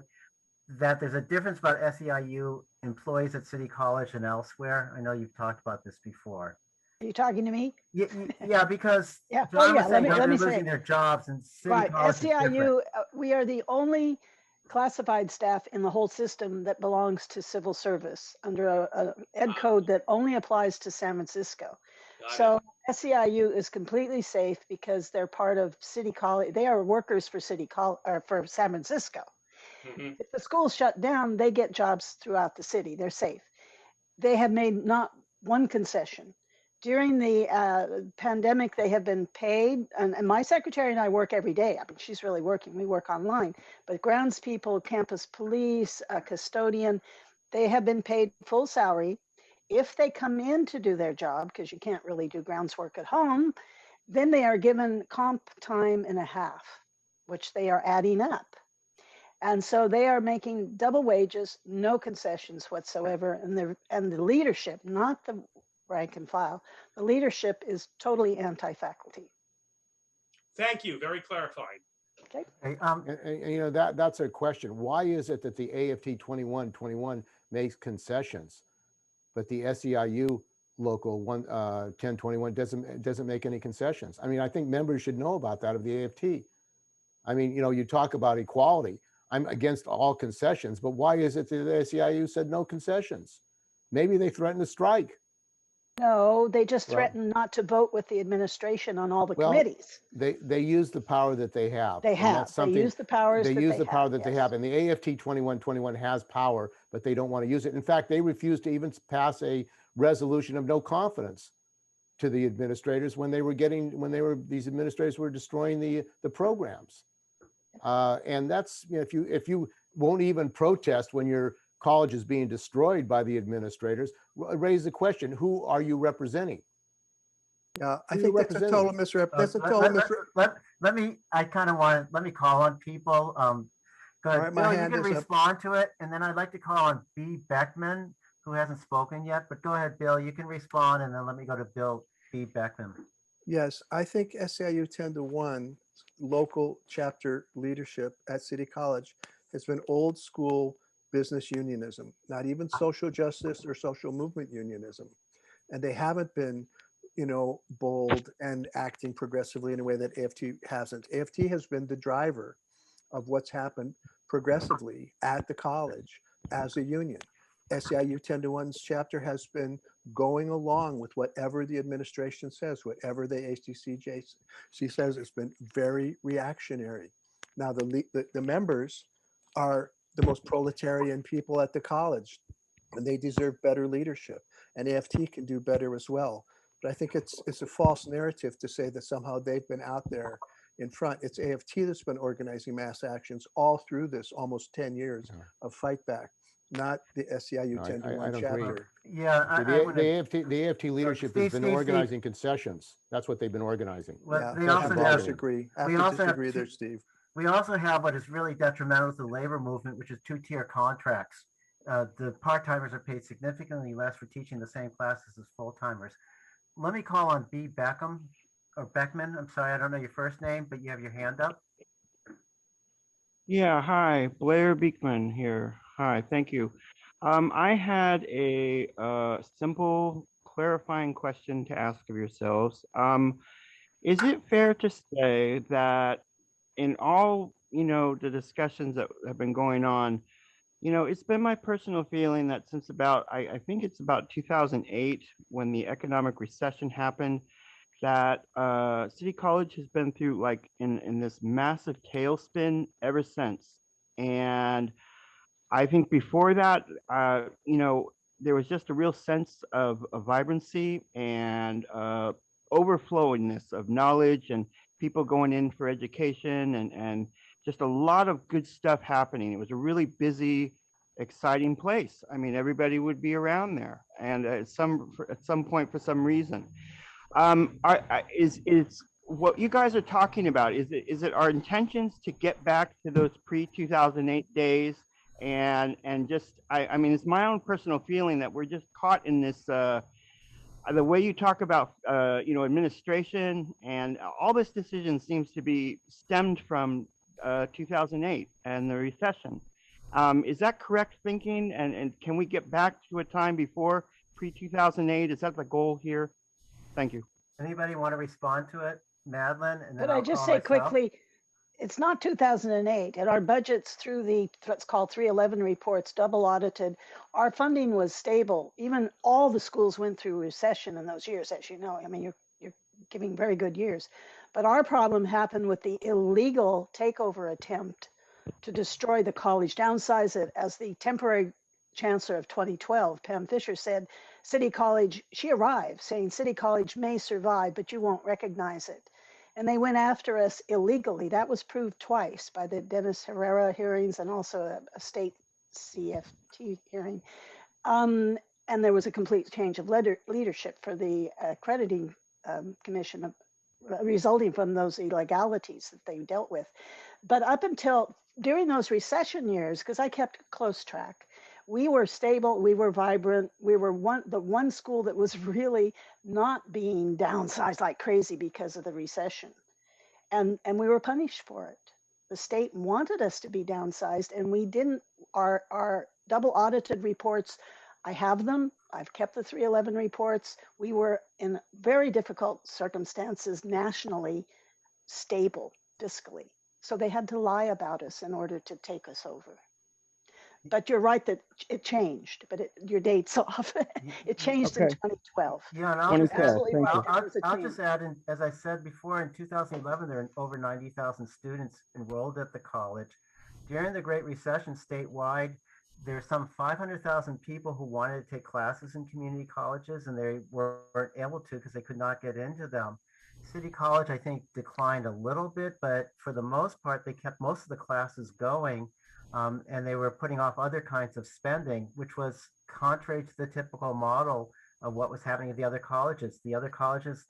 [SPEAKER 1] that there's a difference about SEIU employees at City College and elsewhere? I know you've talked about this before.
[SPEAKER 6] Are you talking to me?
[SPEAKER 1] Yeah, because
[SPEAKER 6] yeah.
[SPEAKER 1] John was saying
[SPEAKER 6] let
[SPEAKER 1] they're
[SPEAKER 6] me
[SPEAKER 1] losing
[SPEAKER 6] say,
[SPEAKER 1] their jobs, and City
[SPEAKER 6] right.
[SPEAKER 1] College is different.
[SPEAKER 6] SEIU, we are the only classified staff in the whole system that belongs to civil service under a ed code that only applies to San Francisco. So SEIU is completely safe because they're part of City College. They are workers for City College or for San Francisco. If the school's shut down, they get jobs throughout the city. They're safe. They have made not one concession. During the pandemic, they have been paid, and my secretary and I work every day. I mean, she's really working. We work online, but grounds people, campus police, custodian, they have been paid full salary. If they come in to do their job, because you can't really do grounds work at home, then they are given comp time and a half, which they are adding up. And so they are making double wages, no concessions whatsoever. And the leadership, not the rank and file, the leadership is totally anti-faculty.
[SPEAKER 7] Thank you. Very clarifying.
[SPEAKER 6] Okay.
[SPEAKER 5] And you know, that's a question. Why is it that the AFT 2121 makes concessions, but the SEIU local 1021 doesn't make any concessions? I mean, I think members should know about that of the AFT. I mean, you know, you talk about equality. I'm against all concessions, but why is it that the SEIU said no concessions? Maybe they threatened to strike.
[SPEAKER 6] No, they just threaten not to vote with the administration on all the committees.
[SPEAKER 5] They use the power that they have.
[SPEAKER 6] They have. They use the powers.
[SPEAKER 5] They use the power that they have, and the AFT 2121 has power, but they don't want to use it. In fact, they refused to even pass a resolution of no confidence to the administrators when these administrators were destroying the programs. And that's, you know, if you won't even protest when your college is being destroyed by the administrators, raise the question: who are you representing?
[SPEAKER 12] Yeah, I think that's a total misrepresentation.
[SPEAKER 1] Let me call on people. Go ahead. Bill, you can respond to it, and then I'd like to call on B. Beckman, who hasn't spoken yet. But go ahead, Bill. You can respond, and then let me go to Bill B. Beckman.
[SPEAKER 12] Yes, I think SEIU 10-1 local chapter leadership at City College has been old school business unionism, not even social justice or social movement unionism. And they haven't been, you know, bold and acting progressively in a way that AFT hasn't. AFT has been the driver of what's happened progressively at the college as a union. SEIU 10-1's chapter has been going along with whatever the administration says, whatever the ACCJC says. It's been very reactionary. Now the members are the most proletarian people at the college, and they deserve better leadership, and AFT can do better as well. But I think it's a false narrative to say that somehow they've been out there in front. It's AFT that's been organizing mass actions all through this almost 10 years of fight back, not the SEIU 10-1 chapter.
[SPEAKER 1] Yeah,
[SPEAKER 5] the AFT leadership has been organizing concessions. That's what they've been organizing.
[SPEAKER 1] Well,
[SPEAKER 12] they also disagree. I have to disagree there, Steve.
[SPEAKER 1] We also have what is really detrimental to the labor movement, which is two-tier contracts. The part-timers are paid significantly less for teaching the same classes as full-timers. Let me call on B. Beckman. I'm sorry, I don't know your first name, but you have your hand up.
[SPEAKER 13] Yeah, hi, Blair Beekman here. Hi, thank you. I had a simple clarifying question to ask of yourselves. Is it fair to say that in all, you know, the discussions that have been going on, you know, it's been my personal feeling that since about, I think it's about 2008 when the economic recession happened, that City College has been through like in this massive tailspin ever since. And I think before that, there was just a real sense of vibrancy and overflowingness of knowledge and people going in for education and just a lot of good stuff happening. It was a really busy, exciting place. I mean, everybody would be around there, and at some point, for some reason, is what you guys are talking about? Is it our intentions to get back to those pre-2008 days? And just I mean, it's my own personal feeling that we're just caught in this the way you talk about administration and all this decision seems to be stemmed from 2008 and the recession. Is that correct thinking? And can we get back to a time before pre-2008? Is that the goal here? Thank you.
[SPEAKER 1] Anybody want to respond to it? Madeline? And then
[SPEAKER 6] Could I
[SPEAKER 1] I'll
[SPEAKER 6] just
[SPEAKER 1] call
[SPEAKER 6] say
[SPEAKER 1] myself.
[SPEAKER 6] quickly, it's not 2008, and our budgets through the what's called 311 reports, double audited, our funding was stable. Even all the schools went through recession in those years, as you know. I mean, you're giving very good years. But our problem happened with the illegal takeover attempt to destroy the college, downsize it. As the temporary chancellor of 2012, Pam Fisher, said, City College, she arrived saying City College may survive, but you won't recognize it. And they went after us illegally. That was proved twice by the Dennis Herrera hearings and also a state CFT hearing. And there was a complete change of leadership for the accrediting commission resulting from those illegalities that they dealt with. But up until during those recession years, because I kept close track, we were stable, we were vibrant, we were the one school that was really not being downsized like crazy because of the recession. And we were punished for it. The state wanted us to be downsized and we didn't. Our double audited reports, I have them. I've kept the 311 reports. We were in very difficult circumstances nationally, stable fiscally. So they had to lie about us in order to take us over. But you're right that it changed, but your date's off. It changed in 2012.
[SPEAKER 1] Yeah, and I'll just add in, as I said before, in 2011, there were over 90,000 students enrolled at the college. During the Great Recession statewide, there's some 500,000 people who wanted to take classes in community colleges, and they weren't able to because they could not get into them. City College, I think, declined a little bit, but for the most part, they kept most of the classes going. And they were putting off other kinds of spending, which was contrary to the typical model of what was happening at the other colleges. The other colleges,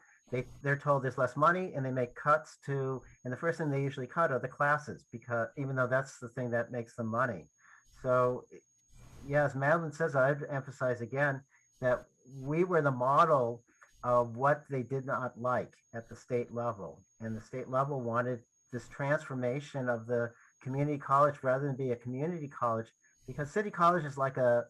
[SPEAKER 1] they're told there's less money and they make cuts to, and the first thing they usually cut are the classes, because even though that's the thing that makes them money. So yeah, as Madeline says, I'd emphasize again that we were the model of what they did not like at the state level. And the state level wanted this transformation of the community college rather than be a community college, because City College is like a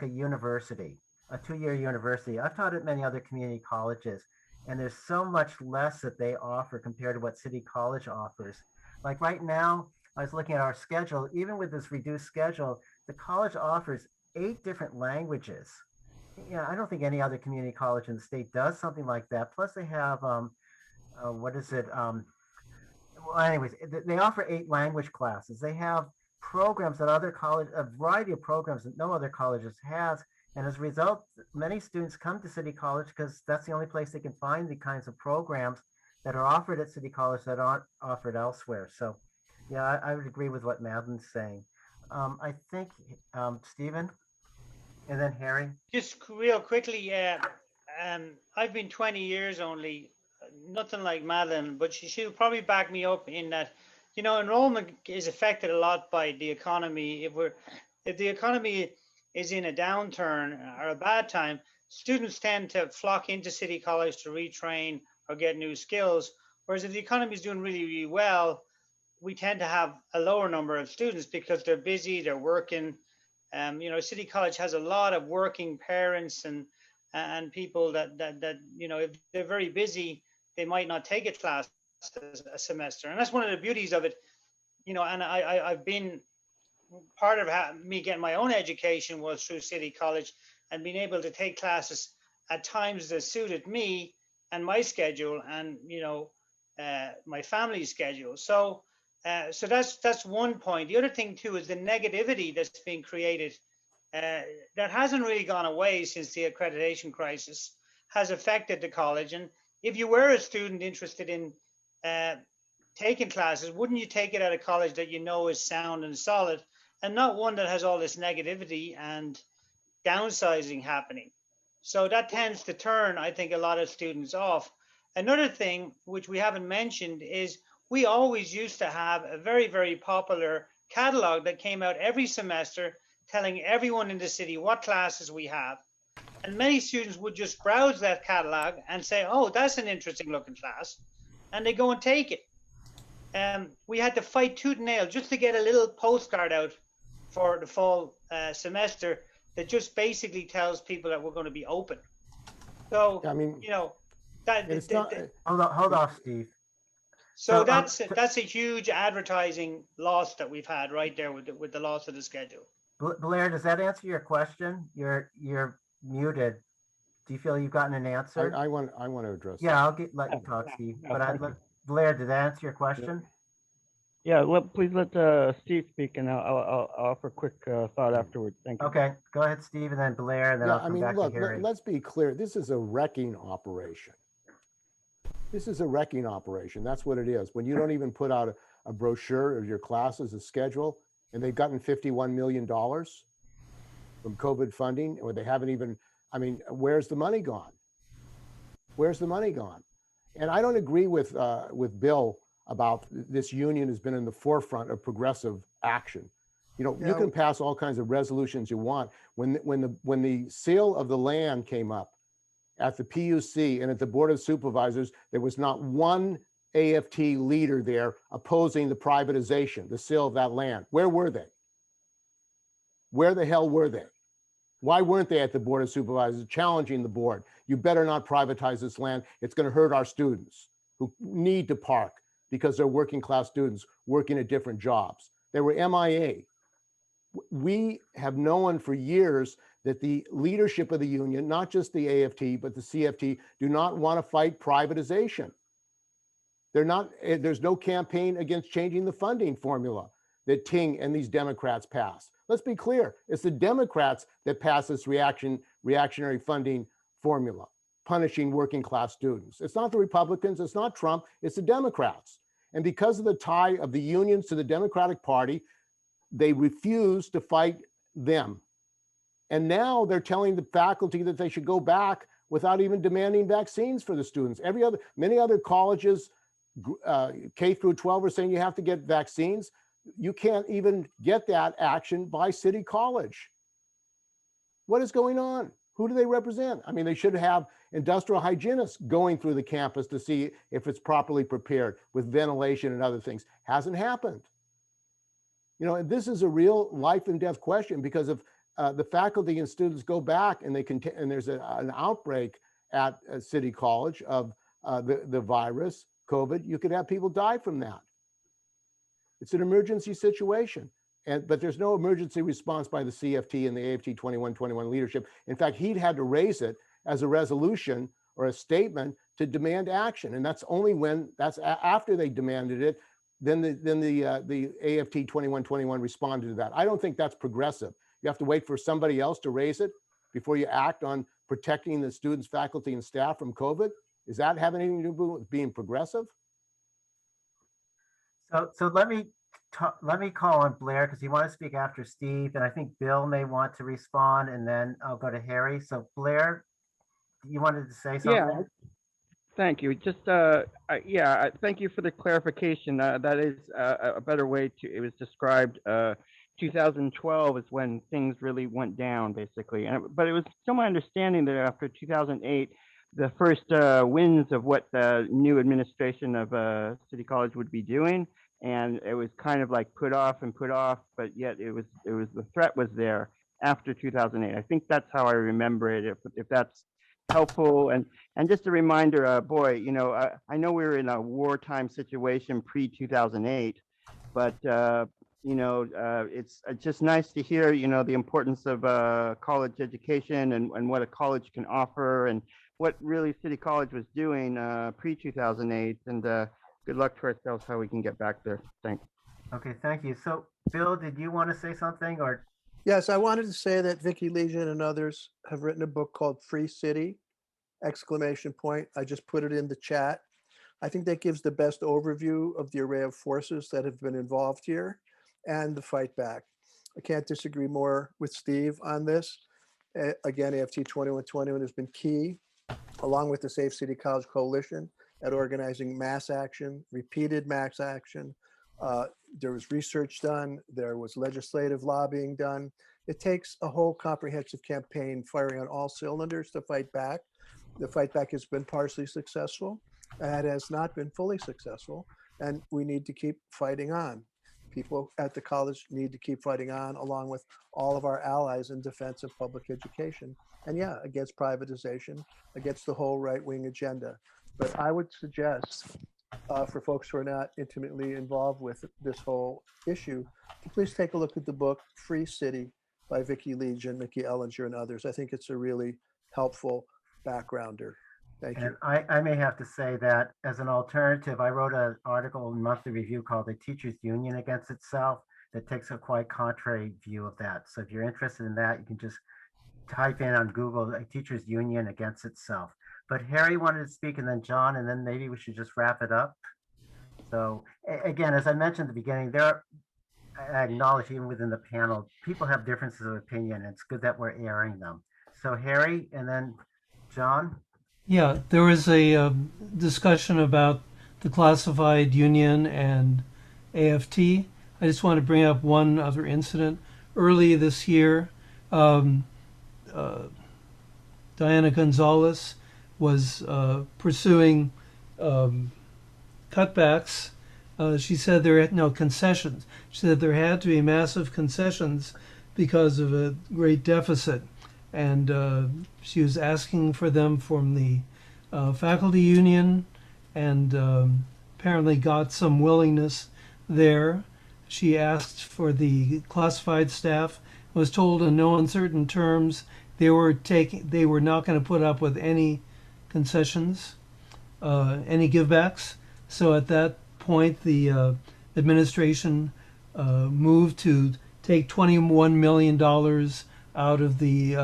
[SPEAKER 1] university, a 2-year university. I've taught at many other community colleges, and there's so much less that they offer compared to what City College offers. Like right now, I was looking at our schedule. Even with this reduced schedule, the college offers 8 different languages. Yeah, I don't think any other community college in the state does something like that. Plus, they have well, anyways, they offer 8 language classes. They have programs that other college, a variety of programs that no other colleges has. And as a result, many students come to City College because that's the only place they can find the kinds of programs that are offered at City College that aren't offered elsewhere. So yeah, I would agree with what Madeline's saying. I think Stephen and then Harry.
[SPEAKER 3] Just real quickly, I've been 20 years only, nothing like Madeline, but she'll probably back me up in that, enrollment is affected a lot by the economy. If the economy is in a downturn or a bad time, students tend to flock into City College to retrain or get new skills. Whereas if the economy is doing really, really well, we tend to have a lower number of students because they're busy, they're working. City College has a lot of working parents and people that if they're very busy, they might not take a class a semester. And that's one of the beauties of it, and I've been part of me getting my own education was through City College and being able to take classes at times that suited me and my schedule, and my family's schedule. So that's one point. The other thing too is the negativity that's being created that hasn't really gone away since the accreditation crisis has affected the college. And if you were a student interested in taking classes, wouldn't you take it at a college that you know is sound and solid, and not one that has all this negativity and downsizing happening? So that tends to turn, I think, a lot of students off. Another thing which we haven't mentioned is we always used to have a very, very popular catalog that came out every semester telling everyone in the city what classes we have. And many students would just browse that catalog and say, oh, that's an interesting looking class. And they go and take it. We had to fight tooth and nail just to get a little postcard out for the fall semester that just basically tells people that we're going to be open. So,
[SPEAKER 5] I mean,
[SPEAKER 1] it's not, hold off, Steve.
[SPEAKER 3] So that's a huge advertising loss that we've had right there with the loss of the schedule.
[SPEAKER 1] Blair, does that answer your question? You're muted. Do you feel you've gotten an answer?
[SPEAKER 5] I want to address.
[SPEAKER 1] Yeah, I'll let you talk, Steve. But Blair, did that answer your question?
[SPEAKER 13] Yeah. Please let Steve speak, and I'll offer a quick thought afterwards. Thank you.
[SPEAKER 1] Okay, go ahead, Steve, and then Blair, and then I'll come back to Harry.
[SPEAKER 5] Let's be clear. This is a wrecking operation. This is a wrecking operation. That's what it is. When you don't even put out a brochure of your classes, a schedule, and they've gotten $51 million from COVID funding, or they haven't even, I mean, where's the money gone? Where's the money gone? And I don't agree with Bill about this union has been in the forefront of progressive action. You can pass all kinds of resolutions you want. When the sale of the land came up at the PUC and at the Board of Supervisors, there was not one AFT leader there opposing the privatization, the sale of that land. Where were they? Where the hell were they? Why weren't they at the Board of Supervisors challenging the board? You better not privatize this land. It's going to hurt our students who need to park because they're working class students working at different jobs. They were MIA. We have known for years that the leadership of the union, not just the AFT, but the CFT, do not want to fight privatization. There's no campaign against changing the funding formula that Ting and these Democrats passed. Let's be clear, it's the Democrats that passed this reactionary funding formula, punishing working class students. It's not the Republicans, it's not Trump, it's the Democrats. And because of the tie of the unions to the Democratic Party, they refuse to fight them. And now they're telling the faculty that they should go back without even demanding vaccines for the students. Many other colleges, K through 12, are saying you have to get vaccines. You can't even get that action by City College. What is going on? Who do they represent? I mean, they should have industrial hygienists going through the campus to see if it's properly prepared with ventilation and other things. Hasn't happened. This is a real life and death question, because if the faculty and students go back and and there's an outbreak at City College of the virus, COVID, you could have people die from that. It's an emergency situation. But there's no emergency response by the CFT and the AFT 2121 leadership. In fact, he'd had to raise it as a resolution or a statement to demand action. And that's after they demanded it, then the AFT 2121 responded to that. I don't think that's progressive. You have to wait for somebody else to raise it before you act on protecting the students, faculty, and staff from COVID. Does that have anything to do with being progressive?
[SPEAKER 1] So let me call on Blair, because you want to speak after Steve, and I think Bill may want to respond, and then I'll go to Harry. So Blair, you wanted to say something?
[SPEAKER 13] Yeah, thank you. Just thank you for the clarification. That is a better way to. It was described. 2012 is when things really went down, basically. But it was still my understanding that after 2008, the first wins of what the new administration of City College would be doing. And it was kind of like put off, but yet it was the threat was there after 2008. I think that's how I remember it. If that's helpful, and just a reminder, I know we were in a wartime situation pre 2008, but it's just nice to hear the importance of college education and what a college can offer, and what really City College was doing pre-2008, and good luck to ourselves how we can get back there. Thanks.
[SPEAKER 1] Okay, thank you. So Bill, did you want to say something or?
[SPEAKER 12] Yes, I wanted to say that Vicky Legion and others have written a book called Free City, ! I just put it in the chat. I think that gives the best overview of the array of forces that have been involved here and the fight back. I can't disagree more with Steve on this. Again, AFT 2121 has been key, along with the Safe City College Coalition, at organizing mass action, repeated mass action. There was research done, there was legislative lobbying done. It takes a whole comprehensive campaign firing on all cylinders to fight back. The fight back has been partially successful. It has not been fully successful, and we need to keep fighting on. People at the college need to keep fighting on, along with all of our allies in defense of public education. And yeah, against privatization, against the whole right-wing agenda. But I would suggest for folks who are not intimately involved with this whole issue, to please take a look at the book Free City by Vicky Legion, Mickey Ellinger, and others. I think it's a really helpful backgrounder. Thank you.
[SPEAKER 1] And I may have to say that as an alternative, I wrote an article in Monthly Review called The Teachers Union Against Itself that takes a quite contrary view of that. So if you're interested in that, you can just type in on Google, a Teachers Union Against Itself. But Harry wanted to speak, and then John, and then maybe we should just wrap it up. So again, as I mentioned at the beginning, I acknowledge even within the panel, people have differences of opinion, and it's good that we're airing them. So Harry, and then John.
[SPEAKER 11] Yeah, there was a discussion about the classified union and AFT. I just want to bring up one other incident. Early this year, Diana Gonzalez was pursuing cutbacks. She said there had no concessions. She said there had to be massive concessions because of a great deficit. And she was asking for them from the faculty union, and apparently got some willingness there. She asked for the classified staff, was told in no uncertain terms they were not going to put up with any concessions, any givebacks. So at that point, the administration moved to take $21 million out of the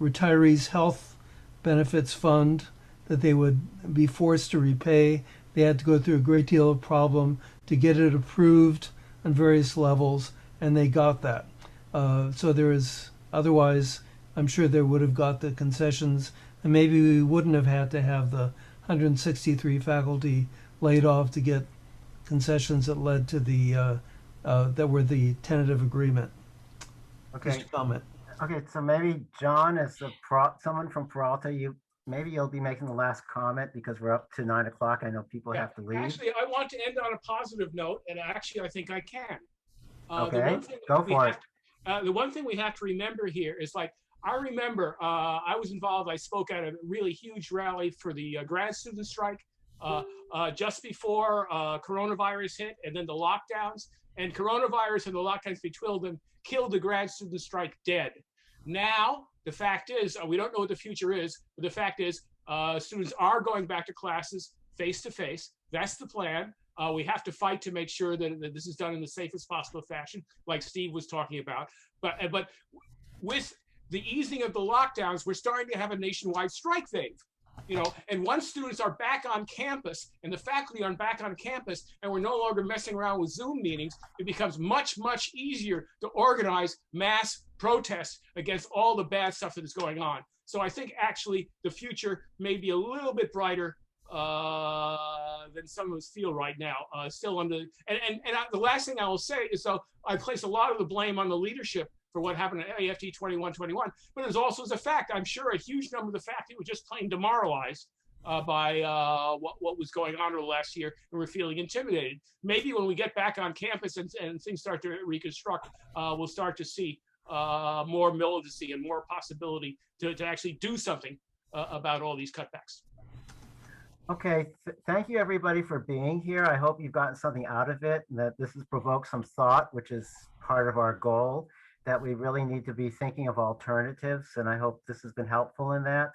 [SPEAKER 11] retirees' health benefits fund that they would be forced to repay. They had to go through a great deal of problem to get it approved on various levels, and they got that. So there is, otherwise, I'm sure they would have got the concessions, and maybe we wouldn't have had to have the 163 faculty laid off to get concessions that led to the that were the tentative agreement.
[SPEAKER 1] Okay.
[SPEAKER 11] Just a comment.
[SPEAKER 1] Okay, so maybe John, as someone from Peralta, maybe you'll be making the last comment because we're up to 9 o'clock. I know people have to leave.
[SPEAKER 7] Actually, I want to end on a positive note, and actually, I think I can.
[SPEAKER 1] Okay, go for it.
[SPEAKER 7] The one thing we have to remember here is, like, I remember I was involved. I spoke at a really huge rally for the grad student strike just before coronavirus hit, and then the lockdowns. And coronavirus and the lockdowns between them killed the grad student strike dead. Now, the fact is, we don't know what the future is, but the fact is students are going back to classes face-to-face. That's the plan. We have to fight to make sure that this is done in the safest possible fashion, like Steve was talking about. But with the easing of the lockdowns, we're starting to have a nationwide strike wave. You know, and once students are back on campus and the faculty are back on campus and we're no longer messing around with Zoom meetings, it becomes much, much easier to organize mass protests against all the bad stuff that is going on. So I think actually the future may be a little bit brighter than some of us feel right now. Still under, the last thing I will say is, so I place a lot of the blame on the leadership for what happened at AFT 2121, but there's also as a fact, I'm sure a huge number of the faculty were just plain demoralized by what was going on over the last year, and we're feeling intimidated. Maybe when we get back on campus and things start to reconstruct, we'll start to see more militancy and more possibility to actually do something about all these cutbacks.
[SPEAKER 1] Okay, thank you everybody for being here. I hope you've gotten something out of it, and that this has provoked some thought, which is part of our goal, that we really need to be thinking of alternatives, and I hope this has been helpful in that.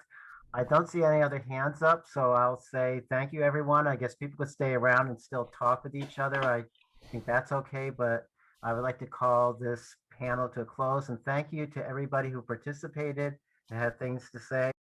[SPEAKER 1] I don't see any other hands up, so I'll say thank you, everyone. I guess people could stay around and still talk with each other. I think that's okay, but I would like to call this panel to a close and thank you to everybody who participated and had things to say.